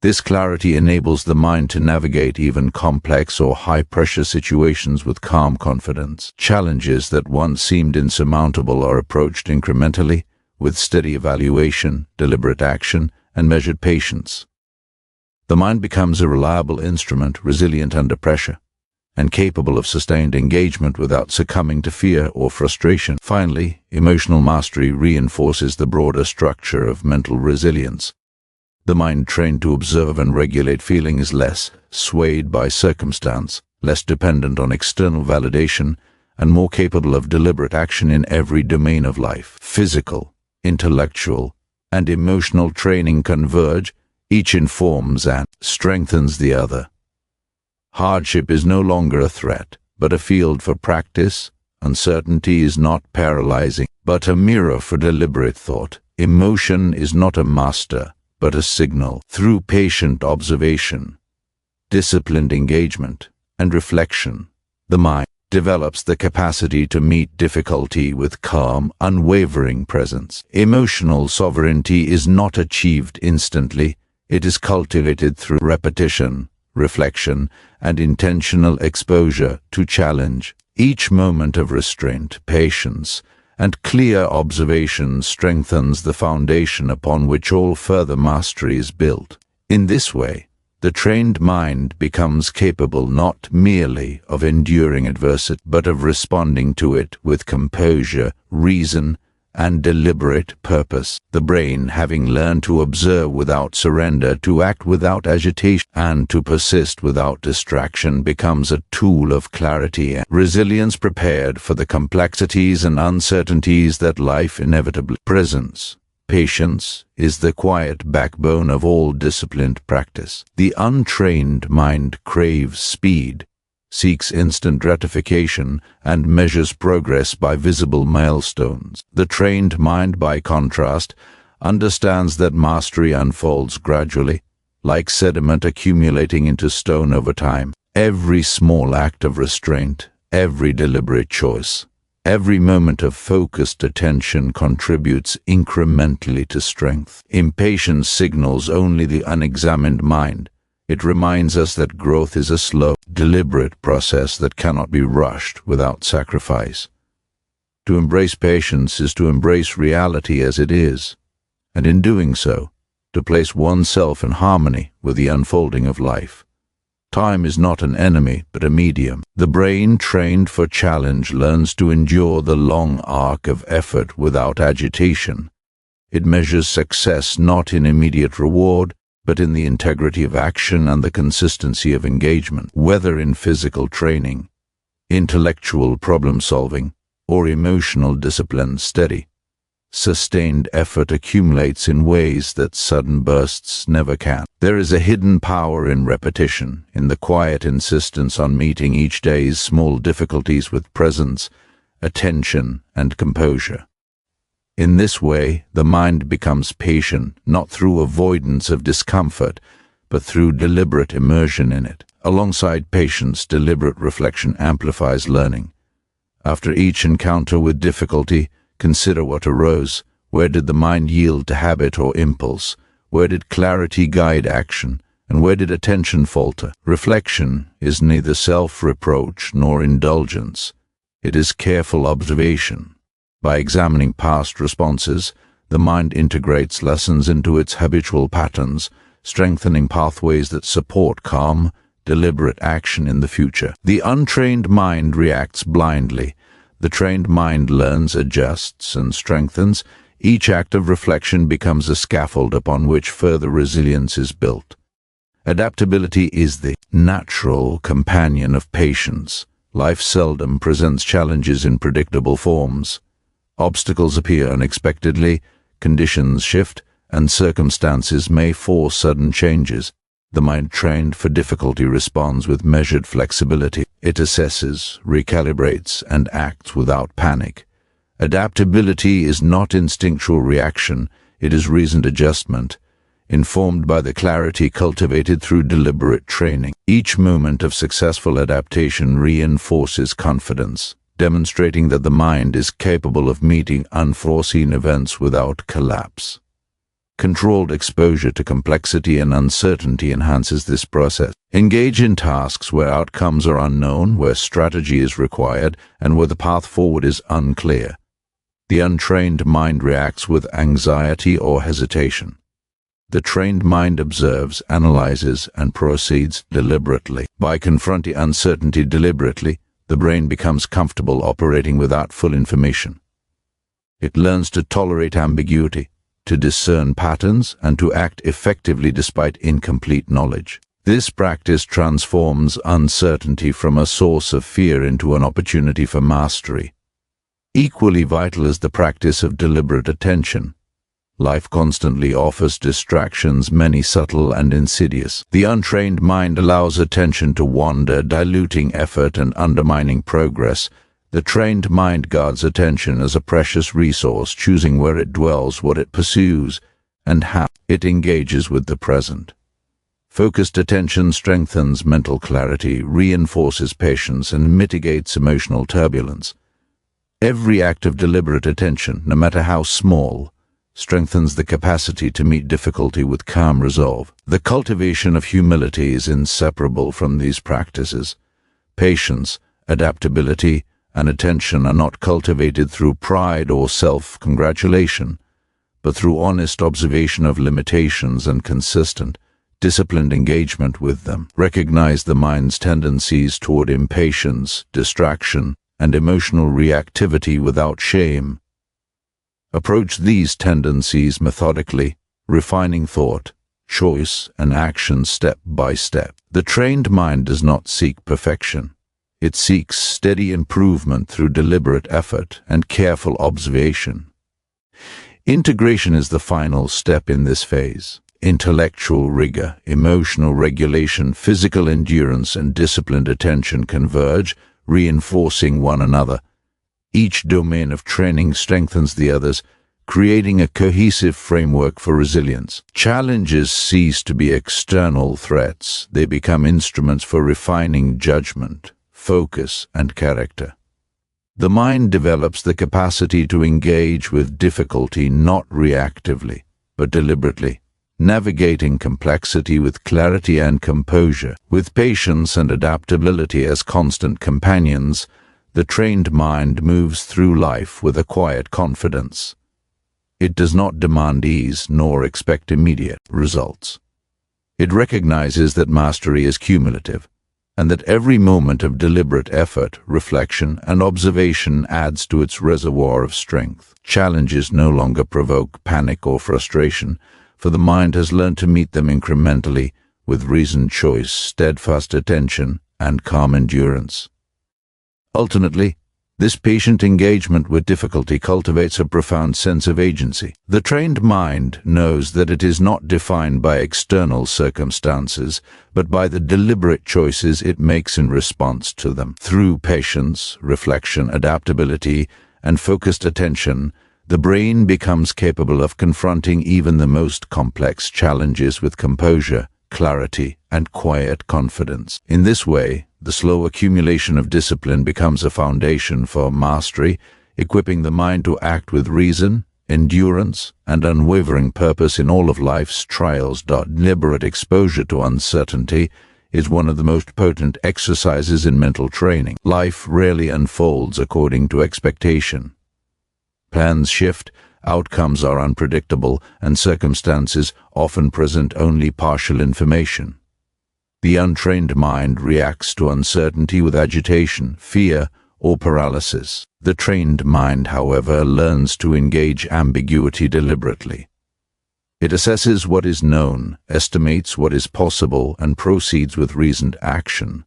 This clarity enables the mind to navigate even complex or high-pressure situations with calm confidence. Challenges that once seemed insurmountable are approached incrementally, with steady evaluation, deliberate action, and measured patience. The mind becomes a reliable instrument, resilient under pressure, and capable of sustained engagement without succumbing to fear or frustration. Finally, emotional mastery reinforces the broader structure of mental resilience. The mind trained to observe and regulate feeling is less swayed by circumstance, less dependent on external validation, and more capable of deliberate action in every domain of life. Physical, intellectual, and emotional training converge, each informs and strengthens the other. Hardship is no longer a threat, but a field for practice. Uncertainty is not paralyzing, but a mirror for deliberate thought. Emotion is not a master, but a signal. Through patient observation, disciplined engagement, and reflection, the mind develops the capacity to meet difficulty with calm, unwavering presence. Emotional sovereignty is not achieved instantly. It is cultivated through repetition, reflection, and intentional exposure to challenge. Each moment of restraint, patience, and clear observation strengthens the foundation upon which all further mastery is built. In this way, the trained mind becomes capable not merely of enduring adversity, but of responding to it with composure, reason, and deliberate purpose. The brain, having learned to observe without surrender, to act without agitation, and to persist without distraction, becomes a tool of clarity and resilience, prepared for the complexities and uncertainties that life inevitably presents. Patience is the quiet backbone of all disciplined practice. The untrained mind craves speed, seeks instant gratification, and measures progress by visible milestones. The trained mind, by contrast, understands that mastery unfolds gradually, like sediment accumulating into stone over time. Every small act of restraint, every deliberate choice, every moment of focused attention contributes incrementally to strength. Impatience signals only the unexamined mind. It reminds us that growth is a slow, deliberate process that cannot be rushed without sacrifice. To embrace patience is to embrace reality as it is, and in doing so, to place oneself in harmony with the unfolding of life. Time is not an enemy, but a medium. The brain, trained for challenge, learns to endure the long arc of effort without agitation. It measures success not in immediate reward, but in the integrity of action and the consistency of engagement, whether in physical training, intellectual problem-solving, or emotional discipline. Steady, sustained effort accumulates in ways that sudden bursts never can. There is a hidden power in repetition, in the quiet insistence on meeting each day's small difficulties with presence, attention, and composure. In this way, the mind becomes patient, not through avoidance of discomfort, but through deliberate immersion in it. Alongside patience, deliberate reflection amplifies learning. After each encounter with difficulty, consider what arose. Where did the mind yield to habit or impulse? Where did clarity guide action? And where did attention falter? Reflection is neither self-reproach nor indulgence. It is careful observation. By examining past responses, the mind integrates lessons into its habitual patterns, strengthening pathways that support calm, deliberate action in the future. The untrained mind reacts blindly. The trained mind learns, adjusts, and strengthens. Each act of reflection becomes a scaffold upon which further resilience is built. Adaptability is the natural companion of patience. Life seldom presents challenges in predictable forms. Obstacles appear unexpectedly, conditions shift, and circumstances may force sudden changes. The mind trained for difficulty responds with measured flexibility. It assesses, recalibrates, and acts without panic. Adaptability is not instinctual reaction, it is reasoned adjustment, informed by the clarity cultivated through deliberate training. Each moment of successful adaptation reinforces confidence, demonstrating that the mind is capable of meeting unforeseen events without collapse. Controlled exposure to complexity and uncertainty enhances this process. Engage in tasks where outcomes are unknown, where strategy is required, and where the path forward is unclear. The untrained mind reacts with anxiety or hesitation. The trained mind observes, analyzes, and proceeds deliberately. By confronting uncertainty deliberately, the brain becomes comfortable operating without full information. It learns to tolerate ambiguity, to discern patterns, and to act effectively despite incomplete knowledge. This practice transforms uncertainty from a source of fear into an opportunity for mastery. Equally vital is the practice of deliberate attention. Life constantly offers distractions, many subtle and insidious. The untrained mind allows attention to wander, diluting effort and undermining progress. The trained mind guards attention as a precious resource, choosing where it dwells, what it pursues, and how it engages with the present. Focused attention strengthens mental clarity, reinforces patience, and mitigates emotional turbulence. Every act of deliberate attention, no matter how small, strengthens the capacity to meet difficulty with calm resolve. The cultivation of humility is inseparable from these practices. Patience, adaptability, and attention are not cultivated through pride or self-congratulation, but through honest observation of limitations and consistent, disciplined engagement with them. Recognize the mind's tendencies toward impatience, distraction, and emotional reactivity without shame. Approach these tendencies methodically, refining thought, choice, and action step by step. The trained mind does not seek perfection. It seeks steady improvement through deliberate effort and careful observation. Integration is the final step in this phase. Intellectual rigor, emotional regulation, physical endurance, and disciplined attention converge, reinforcing one another. Each domain of training strengthens the others, creating a cohesive framework for resilience. Challenges cease to be external threats. They become instruments for refining judgment, focus, and character. The mind develops the capacity to engage with difficulty not reactively, but deliberately, navigating complexity with clarity and composure. With patience and adaptability as constant companions, the trained mind moves through life with a quiet confidence. It does not demand ease nor expect immediate results. It recognizes that mastery is cumulative, and that every moment of deliberate effort, reflection, and observation adds to its reservoir of strength. Challenges no longer provoke panic or frustration, for the mind has learned to meet them incrementally with reasoned choice, steadfast attention, and calm endurance. Ultimately, this patient engagement with difficulty cultivates a profound sense of agency. The trained mind knows that it is not defined by external circumstances, but by the deliberate choices it makes in response to them. Through patience, reflection, adaptability, and focused attention, the brain becomes capable of confronting even the most complex challenges with composure, clarity, and quiet confidence. In this way, the slow accumulation of discipline becomes a foundation for mastery, equipping the mind to act with reason, endurance, and unwavering purpose in all of life's trials. Deliberate exposure to uncertainty is one of the most potent exercises in mental training. Life rarely unfolds according to expectation. Plans shift, outcomes are unpredictable, and circumstances often present only partial information. The untrained mind reacts to uncertainty with agitation, fear, or paralysis. The trained mind, however, learns to engage ambiguity deliberately. It assesses what is known, estimates what is possible, and proceeds with reasoned action.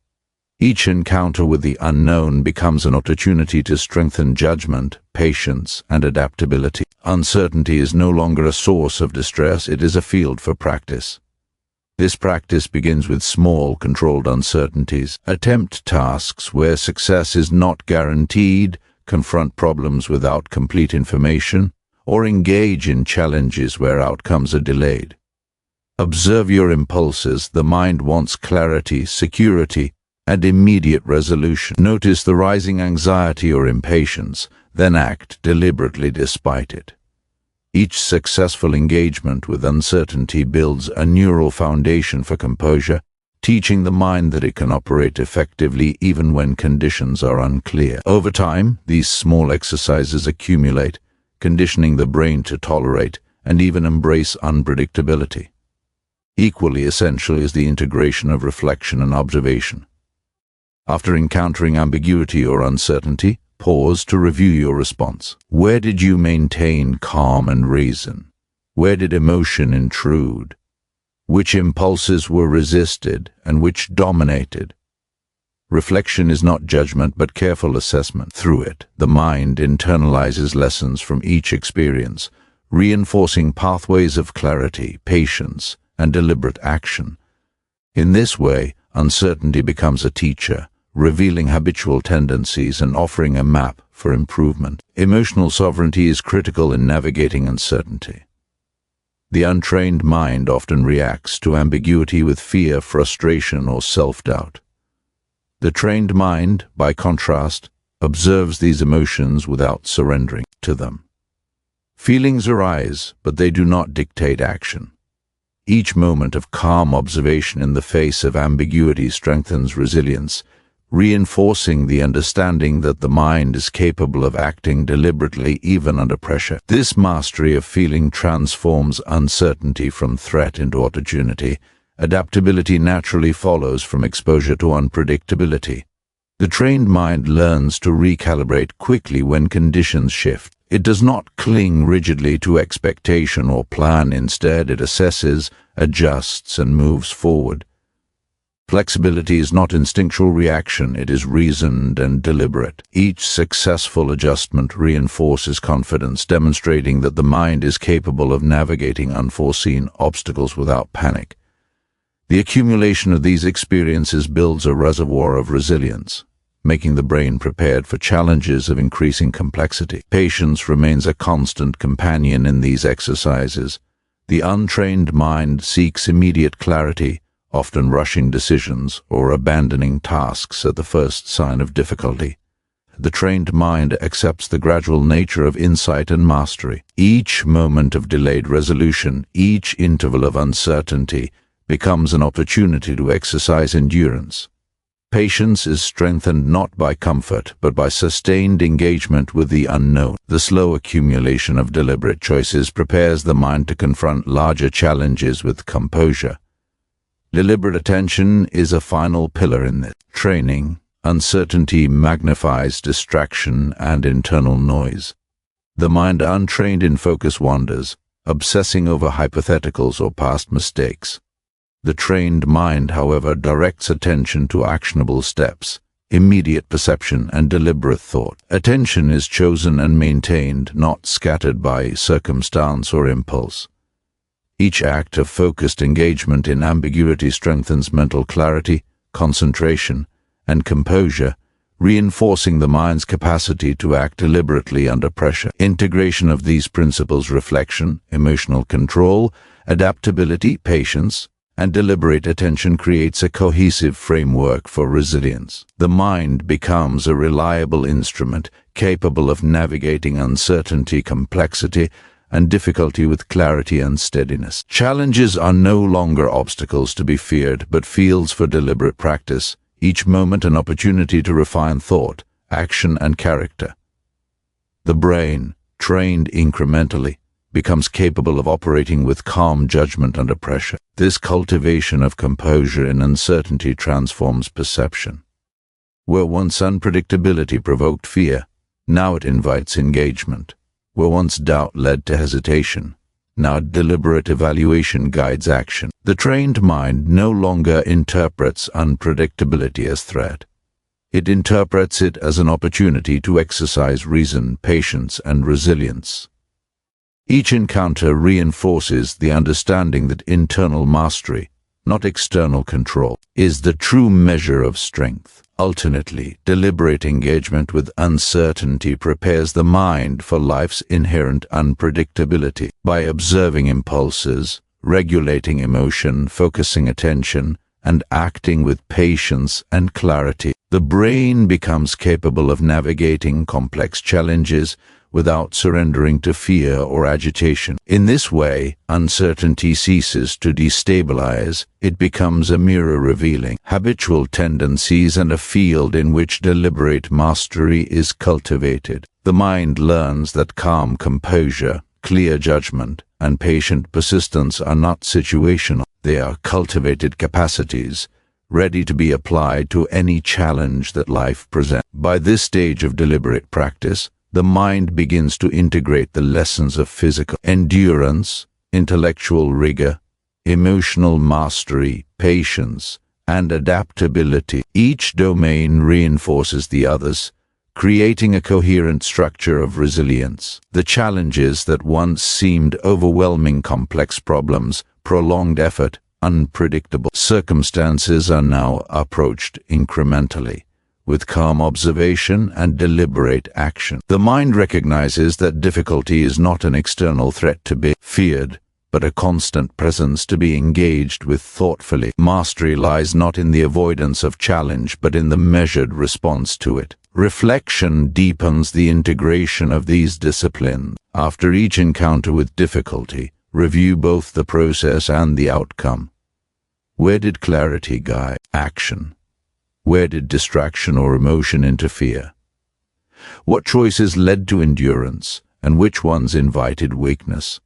Each encounter with the unknown becomes an opportunity to strengthen judgment, patience, and adaptability. Uncertainty is no longer a source of distress, it is a field for practice. This practice begins with small, controlled uncertainties. Attempt tasks where success is not guaranteed, confront problems without complete information, or engage in challenges where outcomes are delayed. Observe your impulses. The mind wants clarity, security, and immediate resolution. Notice the rising anxiety or impatience, then act deliberately despite it. Each successful engagement with uncertainty builds a neural foundation for composure, teaching the mind that it can operate effectively even when conditions are unclear. Over time, these small exercises accumulate, conditioning the brain to tolerate and even embrace unpredictability. Equally essential is the integration of reflection and observation. After encountering ambiguity or uncertainty, pause to review your response. Where did you maintain calm and reason? Where did emotion intrude? Which impulses were resisted and which dominated? Reflection is not judgment but careful assessment. Through it, the mind internalizes lessons from each experience, reinforcing pathways of clarity, patience, and deliberate action. In this way, uncertainty becomes a teacher, revealing habitual tendencies and offering a map for improvement. Emotional sovereignty is critical in navigating uncertainty. The untrained mind often reacts to ambiguity with fear, frustration, or self-doubt. The trained mind, by contrast, observes these emotions without surrendering to them. Feelings arise, but they do not dictate action. Each moment of calm observation in the face of ambiguity strengthens resilience, reinforcing the understanding that the mind is capable of acting deliberately even under pressure. This mastery of feeling transforms uncertainty from threat into opportunity. Adaptability naturally follows from exposure to unpredictability. The trained mind learns to recalibrate quickly when conditions shift. It does not cling rigidly to expectation or plan. Instead, it assesses, adjusts, and moves forward. Flexibility is not instinctual reaction, it is reasoned and deliberate. Each successful adjustment reinforces confidence, demonstrating that the mind is capable of navigating unforeseen obstacles without panic. The accumulation of these experiences builds a reservoir of resilience, making the brain prepared for challenges of increasing complexity. Patience remains a constant companion in these exercises. The untrained mind seeks immediate clarity, often rushing decisions or abandoning tasks at the first sign of difficulty. The trained mind accepts the gradual nature of insight and mastery. Each moment of delayed resolution, each interval of uncertainty, becomes an opportunity to exercise endurance. Patience is strengthened not by comfort, but by sustained engagement with the unknown. The slow accumulation of deliberate choices prepares the mind to confront larger challenges with composure. Deliberate attention is a final pillar in this training. Uncertainty magnifies distraction and internal noise. The mind untrained in focus wanders, obsessing over hypotheticals or past mistakes. The trained mind, however, directs attention to actionable steps, immediate perception, and deliberate thought. Attention is chosen and maintained, not scattered by circumstance or impulse. Each act of focused engagement in ambiguity strengthens mental clarity, concentration, and composure, reinforcing the mind's capacity to act deliberately under pressure. Integration of these principles, reflection, emotional control, adaptability, patience, and deliberate attention creates a cohesive framework for resilience. The mind becomes a reliable instrument, capable of navigating uncertainty, complexity, and difficulty with clarity and steadiness. Challenges are no longer obstacles to be feared, but fields for deliberate practice, each moment an opportunity to refine thought, action, and character. The brain, trained incrementally, becomes capable of operating with calm judgment under pressure. This cultivation of composure in uncertainty transforms perception. Where once unpredictability provoked fear, now it invites engagement. Where once doubt led to hesitation, now deliberate evaluation guides action. The trained mind no longer interprets unpredictability as threat. It interprets it as an opportunity to exercise reason, patience, and resilience. Each encounter reinforces the understanding that internal mastery, not external control, is the true measure of strength. Ultimately, deliberate engagement with uncertainty prepares the mind for life's inherent unpredictability. By observing impulses, regulating emotion, focusing attention, and acting with patience and clarity, the brain becomes capable of navigating complex challenges without surrendering to fear or agitation. In this way, uncertainty ceases to destabilize. It becomes a mirror revealing habitual tendencies and a field in which deliberate mastery is cultivated. The mind learns that calm composure, clear judgment, and patient persistence are not situational. They are cultivated capacities, ready to be applied to any challenge that life presents. By this stage of deliberate practice, the mind begins to integrate the lessons of physical endurance, intellectual rigor, emotional mastery, patience, and adaptability. Each domain reinforces the others, creating a coherent structure of resilience. The challenges that once seemed overwhelming, complex problems, prolonged effort, unpredictable circumstances are now approached incrementally, with calm observation and deliberate action. The mind recognizes that difficulty is not an external threat to be feared, but a constant presence to be engaged with thoughtfully. Mastery lies not in the avoidance of challenge, but in the measured response to it. Reflection deepens the integration of these disciplines. After each encounter with difficulty, review both the process and the outcome. Where did clarity guide action? Where did distraction or emotion interfere? What choices led to endurance, and which ones invited weakness?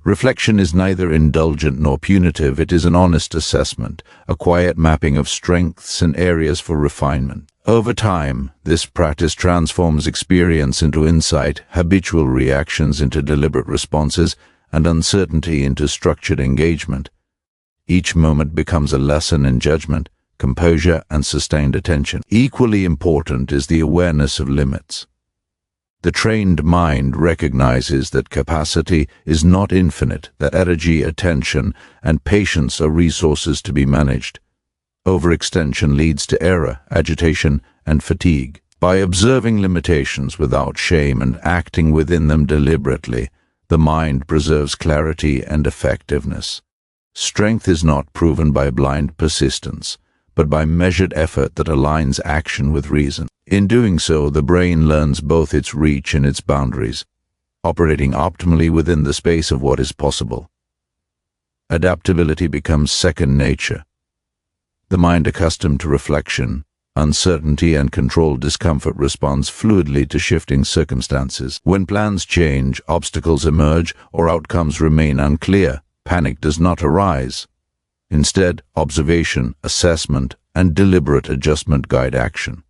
Reflection is neither indulgent nor punitive. It is an honest assessment, a quiet mapping of strengths and areas for refinement. Over time, this practice transforms experience into insight, habitual reactions into deliberate responses, and uncertainty into structured engagement. Each moment becomes a lesson in judgment, composure, and sustained attention. Equally important is the awareness of limits. The trained mind recognizes that capacity is not infinite, that energy, attention, and patience are resources to be managed. Overextension leads to error, agitation, and fatigue. By observing limitations without shame and acting within them deliberately, the mind preserves clarity and effectiveness. Strength is not proven by blind persistence, but by measured effort that aligns action with reason. In doing so, the brain learns both its reach and its boundaries, operating optimally within the space of what is possible. Adaptability becomes second nature. The mind accustomed to reflection, uncertainty, and controlled discomfort responds fluidly to shifting circumstances. When plans change, obstacles emerge, or outcomes remain unclear, panic does not arise. Instead, observation, assessment, and deliberate adjustment guide action.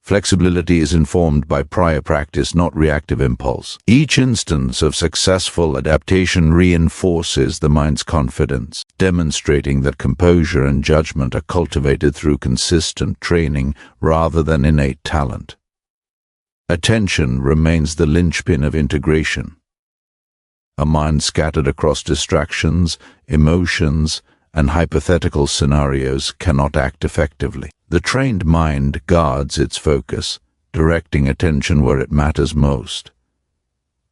Flexibility is informed by prior practice, not reactive impulse. Each instance of successful adaptation reinforces the mind's confidence, demonstrating that composure and judgment are cultivated through consistent training rather than innate talent. Attention remains the linchpin of integration. A mind scattered across distractions, emotions, and hypothetical scenarios cannot act effectively. The trained mind guards its focus, directing attention where it matters most.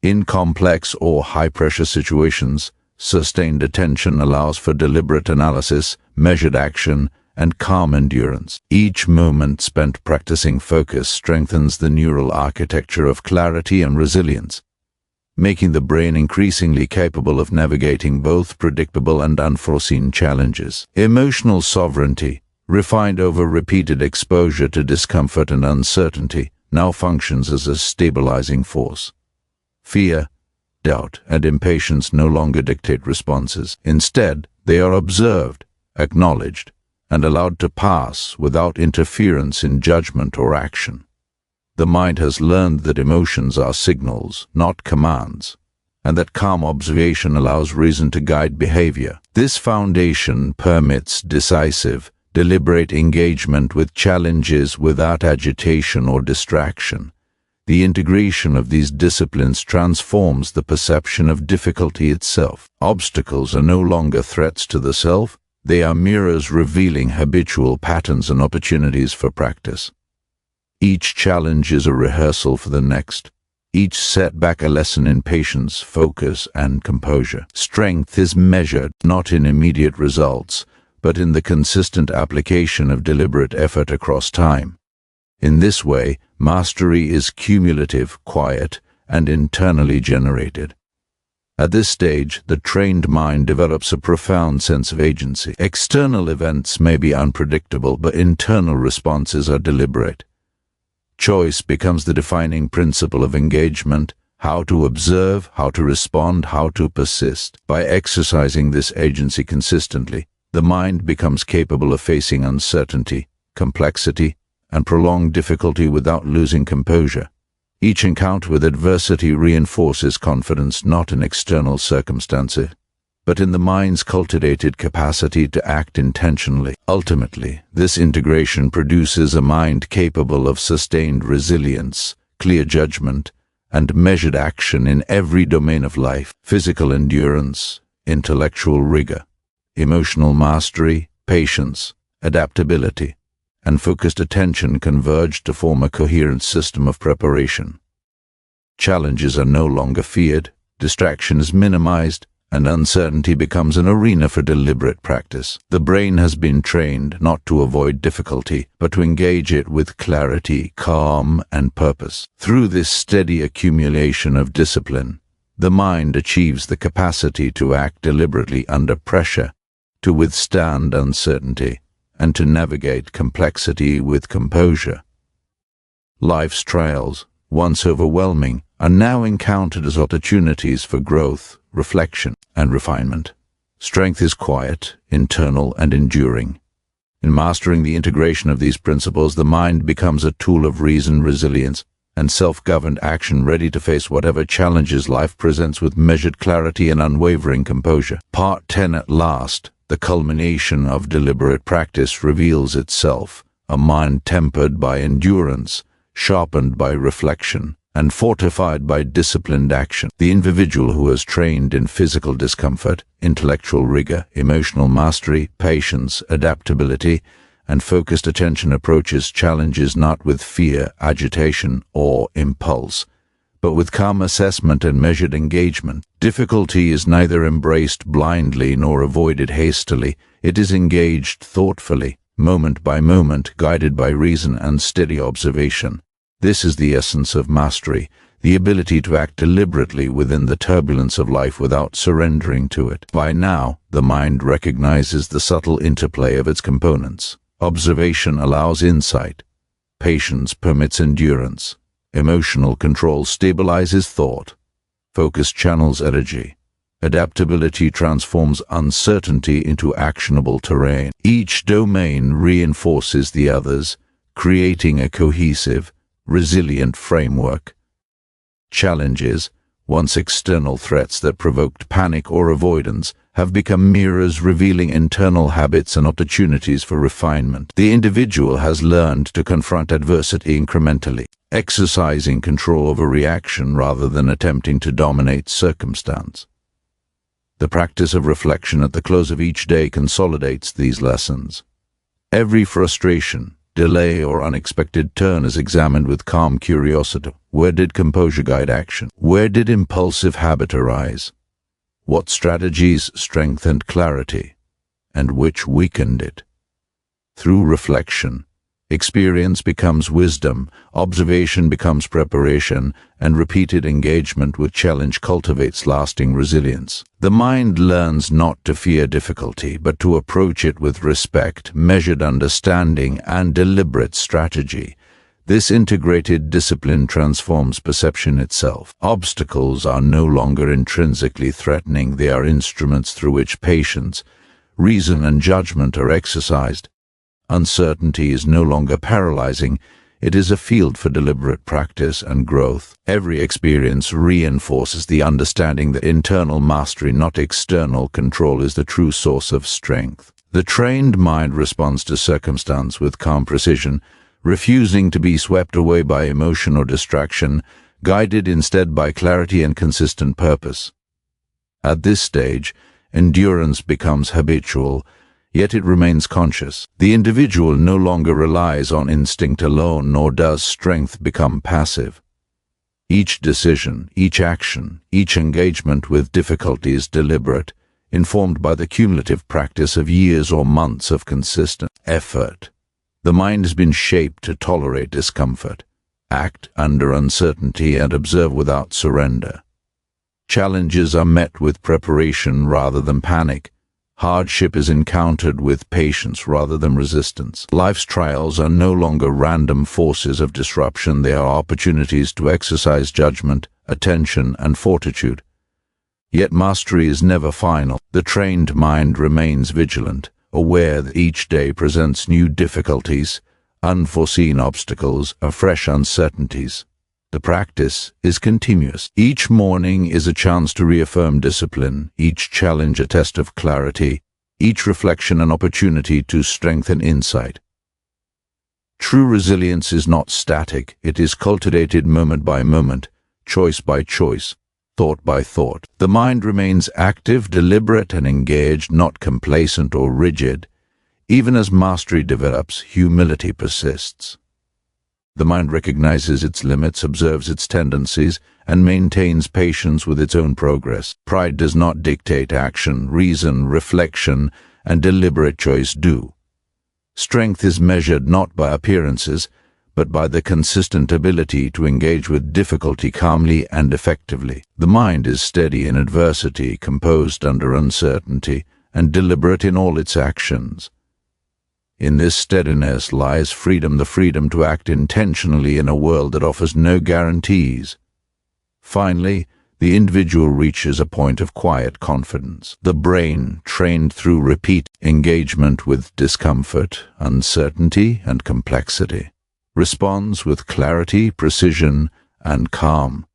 In complex or high-pressure situations, sustained attention allows for deliberate analysis, measured action, and calm endurance. Each moment spent practicing focus strengthens the neural architecture of clarity and resilience, making the brain increasingly capable of navigating both predictable and unforeseen challenges. Emotional sovereignty, refined over repeated exposure to discomfort and uncertainty, now functions as a stabilizing force. Fear, doubt, and impatience no longer dictate responses. Instead, they are observed, acknowledged, and allowed to pass without interference in judgment or action. The mind has learned that emotions are signals, not commands, and that calm observation allows reason to guide behavior. This foundation permits decisive, deliberate engagement with challenges without agitation or distraction. The integration of these disciplines transforms the perception of difficulty itself. Obstacles are no longer threats to the self, they are mirrors revealing habitual patterns and opportunities for practice. Each challenge is a rehearsal for the next, each setback a lesson in patience, focus, and composure. Strength is measured not in immediate results, but in the consistent application of deliberate effort across time. In this way, mastery is cumulative, quiet, and internally generated. At this stage, the trained mind develops a profound sense of agency. External events may be unpredictable, but internal responses are deliberate. Choice becomes the defining principle of engagement, how to observe, how to respond, how to persist. By exercising this agency consistently, the mind becomes capable of facing uncertainty, complexity, and prolonged difficulty without losing composure. Each encounter with adversity reinforces confidence not in external circumstances, but in the mind's cultivated capacity to act intentionally. Ultimately, this integration produces a mind capable of sustained resilience, clear judgment, and measured action in every domain of life: physical endurance, intellectual rigor, emotional mastery, patience, adaptability, and focused attention converge to form a coherent system of preparation. Challenges are no longer feared, distraction is minimized, and uncertainty becomes an arena for deliberate practice. The brain has been trained not to avoid difficulty, but to engage it with clarity, calm, and purpose. Through this steady accumulation of discipline, the mind achieves the capacity to act deliberately under pressure, to withstand uncertainty, and to navigate complexity with composure. Life's trials, once overwhelming, are now encountered as opportunities for growth, reflection, and refinement. Strength is quiet, internal, and enduring. In mastering the integration of these principles, the mind becomes a tool of reason, resilience, and self-governed action, ready to face whatever challenges life presents with measured clarity and unwavering composure. Part 10 at last. The culmination of deliberate practice reveals itself, a mind tempered by endurance, sharpened by reflection, and fortified by disciplined action. The individual who has trained in physical discomfort, intellectual rigor, emotional mastery, patience, adaptability, and focused attention approaches challenges not with fear, agitation, or impulse, but with calm assessment and measured engagement. Difficulty is neither embraced blindly nor avoided hastily. It is engaged thoughtfully, moment by moment, guided by reason and steady observation. This is the essence of mastery, the ability to act deliberately within the turbulence of life without surrendering to it. By now, the mind recognizes the subtle interplay of its components. Observation allows insight. Patience permits endurance. Emotional control stabilizes thought. Focus channels energy. Adaptability transforms uncertainty into actionable terrain. Each domain reinforces the others, creating a cohesive, resilient framework. Challenges, once external threats that provoked panic or avoidance, have become mirrors revealing internal habits and opportunities for refinement. The individual has learned to confront adversity incrementally, exercising control over reaction rather than attempting to dominate circumstance. The practice of reflection at the close of each day consolidates these lessons. Every frustration, delay, or unexpected turn is examined with calm curiosity. Where did composure guide action? Where did impulsive habit arise? What strategies strengthened clarity, and which weakened it? Through reflection, experience becomes wisdom, observation becomes preparation, and repeated engagement with challenge cultivates lasting resilience. The mind learns not to fear difficulty, but to approach it with respect, measured understanding, and deliberate strategy. This integrated discipline transforms perception itself. Obstacles are no longer intrinsically threatening, they are instruments through which patience, reason, and judgment are exercised. Uncertainty is no longer paralyzing, it is a field for deliberate practice and growth. Every experience reinforces the understanding that internal mastery, not external control, is the true source of strength. The trained mind responds to circumstance with calm precision, refusing to be swept away by emotion or distraction, guided instead by clarity and consistent purpose. At this stage, endurance becomes habitual, yet it remains conscious. The individual no longer relies on instinct alone, nor does strength become passive. Each decision, each action, each engagement with difficulty is deliberate, informed by the cumulative practice of years or months of consistent effort. The mind has been shaped to tolerate discomfort, act under uncertainty, and observe without surrender. Challenges are met with preparation rather than panic. Hardship is encountered with patience rather than resistance. Life's trials are no longer random forces of disruption, they are opportunities to exercise judgment, attention, and fortitude. Yet mastery is never final. The trained mind remains vigilant, aware that each day presents new difficulties, unforeseen obstacles, or fresh uncertainties. The practice is continuous. Each morning is a chance to reaffirm discipline, each challenge a test of clarity, each reflection an opportunity to strengthen insight. True resilience is not static, it is cultivated moment by moment, choice by choice, thought by thought. The mind remains active, deliberate, and engaged, not complacent or rigid. Even as mastery develops, humility persists. The mind recognizes its limits, observes its tendencies, and maintains patience with its own progress. Pride does not dictate action, reason, reflection, and deliberate choice do. Strength is measured not by appearances, but by the consistent ability to engage with difficulty calmly and effectively. The mind is steady in adversity, composed under uncertainty, and deliberate in all its actions. In this steadiness lies freedom, the freedom to act intentionally in a world that offers no guarantees. Finally, the individual reaches a point of quiet confidence. The brain, trained through repeat engagement with discomfort, uncertainty, and complexity, responds with clarity, precision, and calm.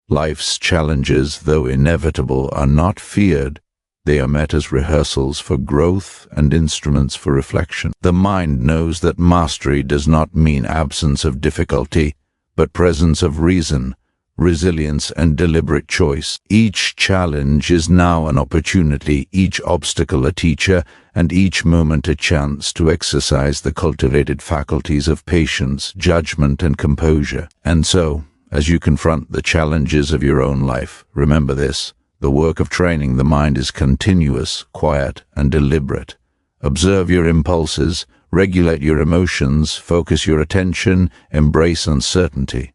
Life's challenges, though inevitable, are not feared. They are met as rehearsals for growth and instruments for reflection. The mind knows that mastery does not mean absence of difficulty, but presence of reason, resilience, and deliberate choice. Each challenge is now an opportunity, each obstacle a teacher, and each moment a chance to exercise the cultivated faculties of patience, judgment, and composure. And so, as you confront the challenges of your own life, remember this: the work of training the mind is continuous, quiet, and deliberate. Observe your impulses, regulate your emotions, focus your attention, embrace uncertainty,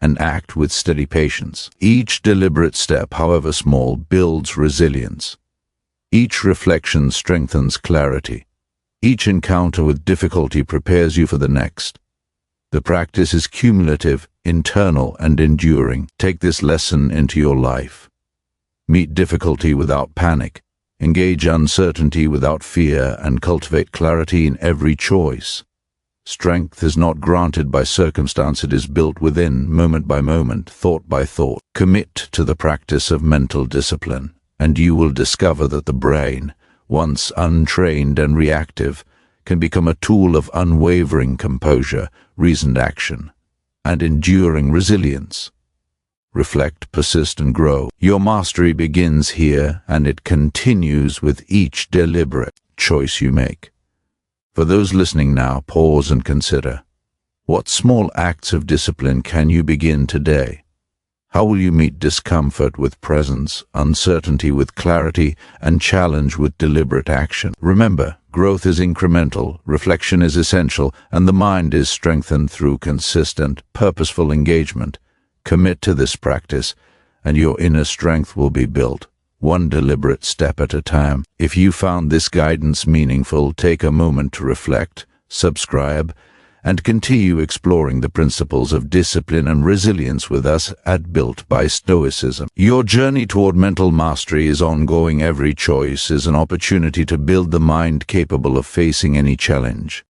and act with steady patience. Each deliberate step, however small, builds resilience. Each reflection strengthens clarity. Each encounter with difficulty prepares you for the next. The practice is cumulative, internal, and enduring. Take this lesson into your life. Meet difficulty without panic. Engage uncertainty without fear, and cultivate clarity in every choice. Strength is not granted by circumstance, it is built within, moment by moment, thought by thought. Commit to the practice of mental discipline, and you will discover that the brain, once untrained and reactive, can become a tool of unwavering composure, reasoned action, and enduring resilience. Reflect, persist, and grow. Your mastery begins here, and it continues with each deliberate choice you make. For those listening now, pause and consider. What small acts of discipline can you begin today? How will you meet discomfort with presence, uncertainty with clarity, and challenge with deliberate action? Remember, growth is incremental, reflection is essential, and the mind is strengthened through consistent, purposeful engagement. Commit to this practice, and your inner strength will be built, one deliberate step at a time. If you found this guidance meaningful, take a moment to reflect, subscribe, and continue exploring the principles of discipline and resilience with us at Built by Stoicism. Your journey toward mental mastery is ongoing. Every choice is an opportunity to build the mind capable of facing any challenge.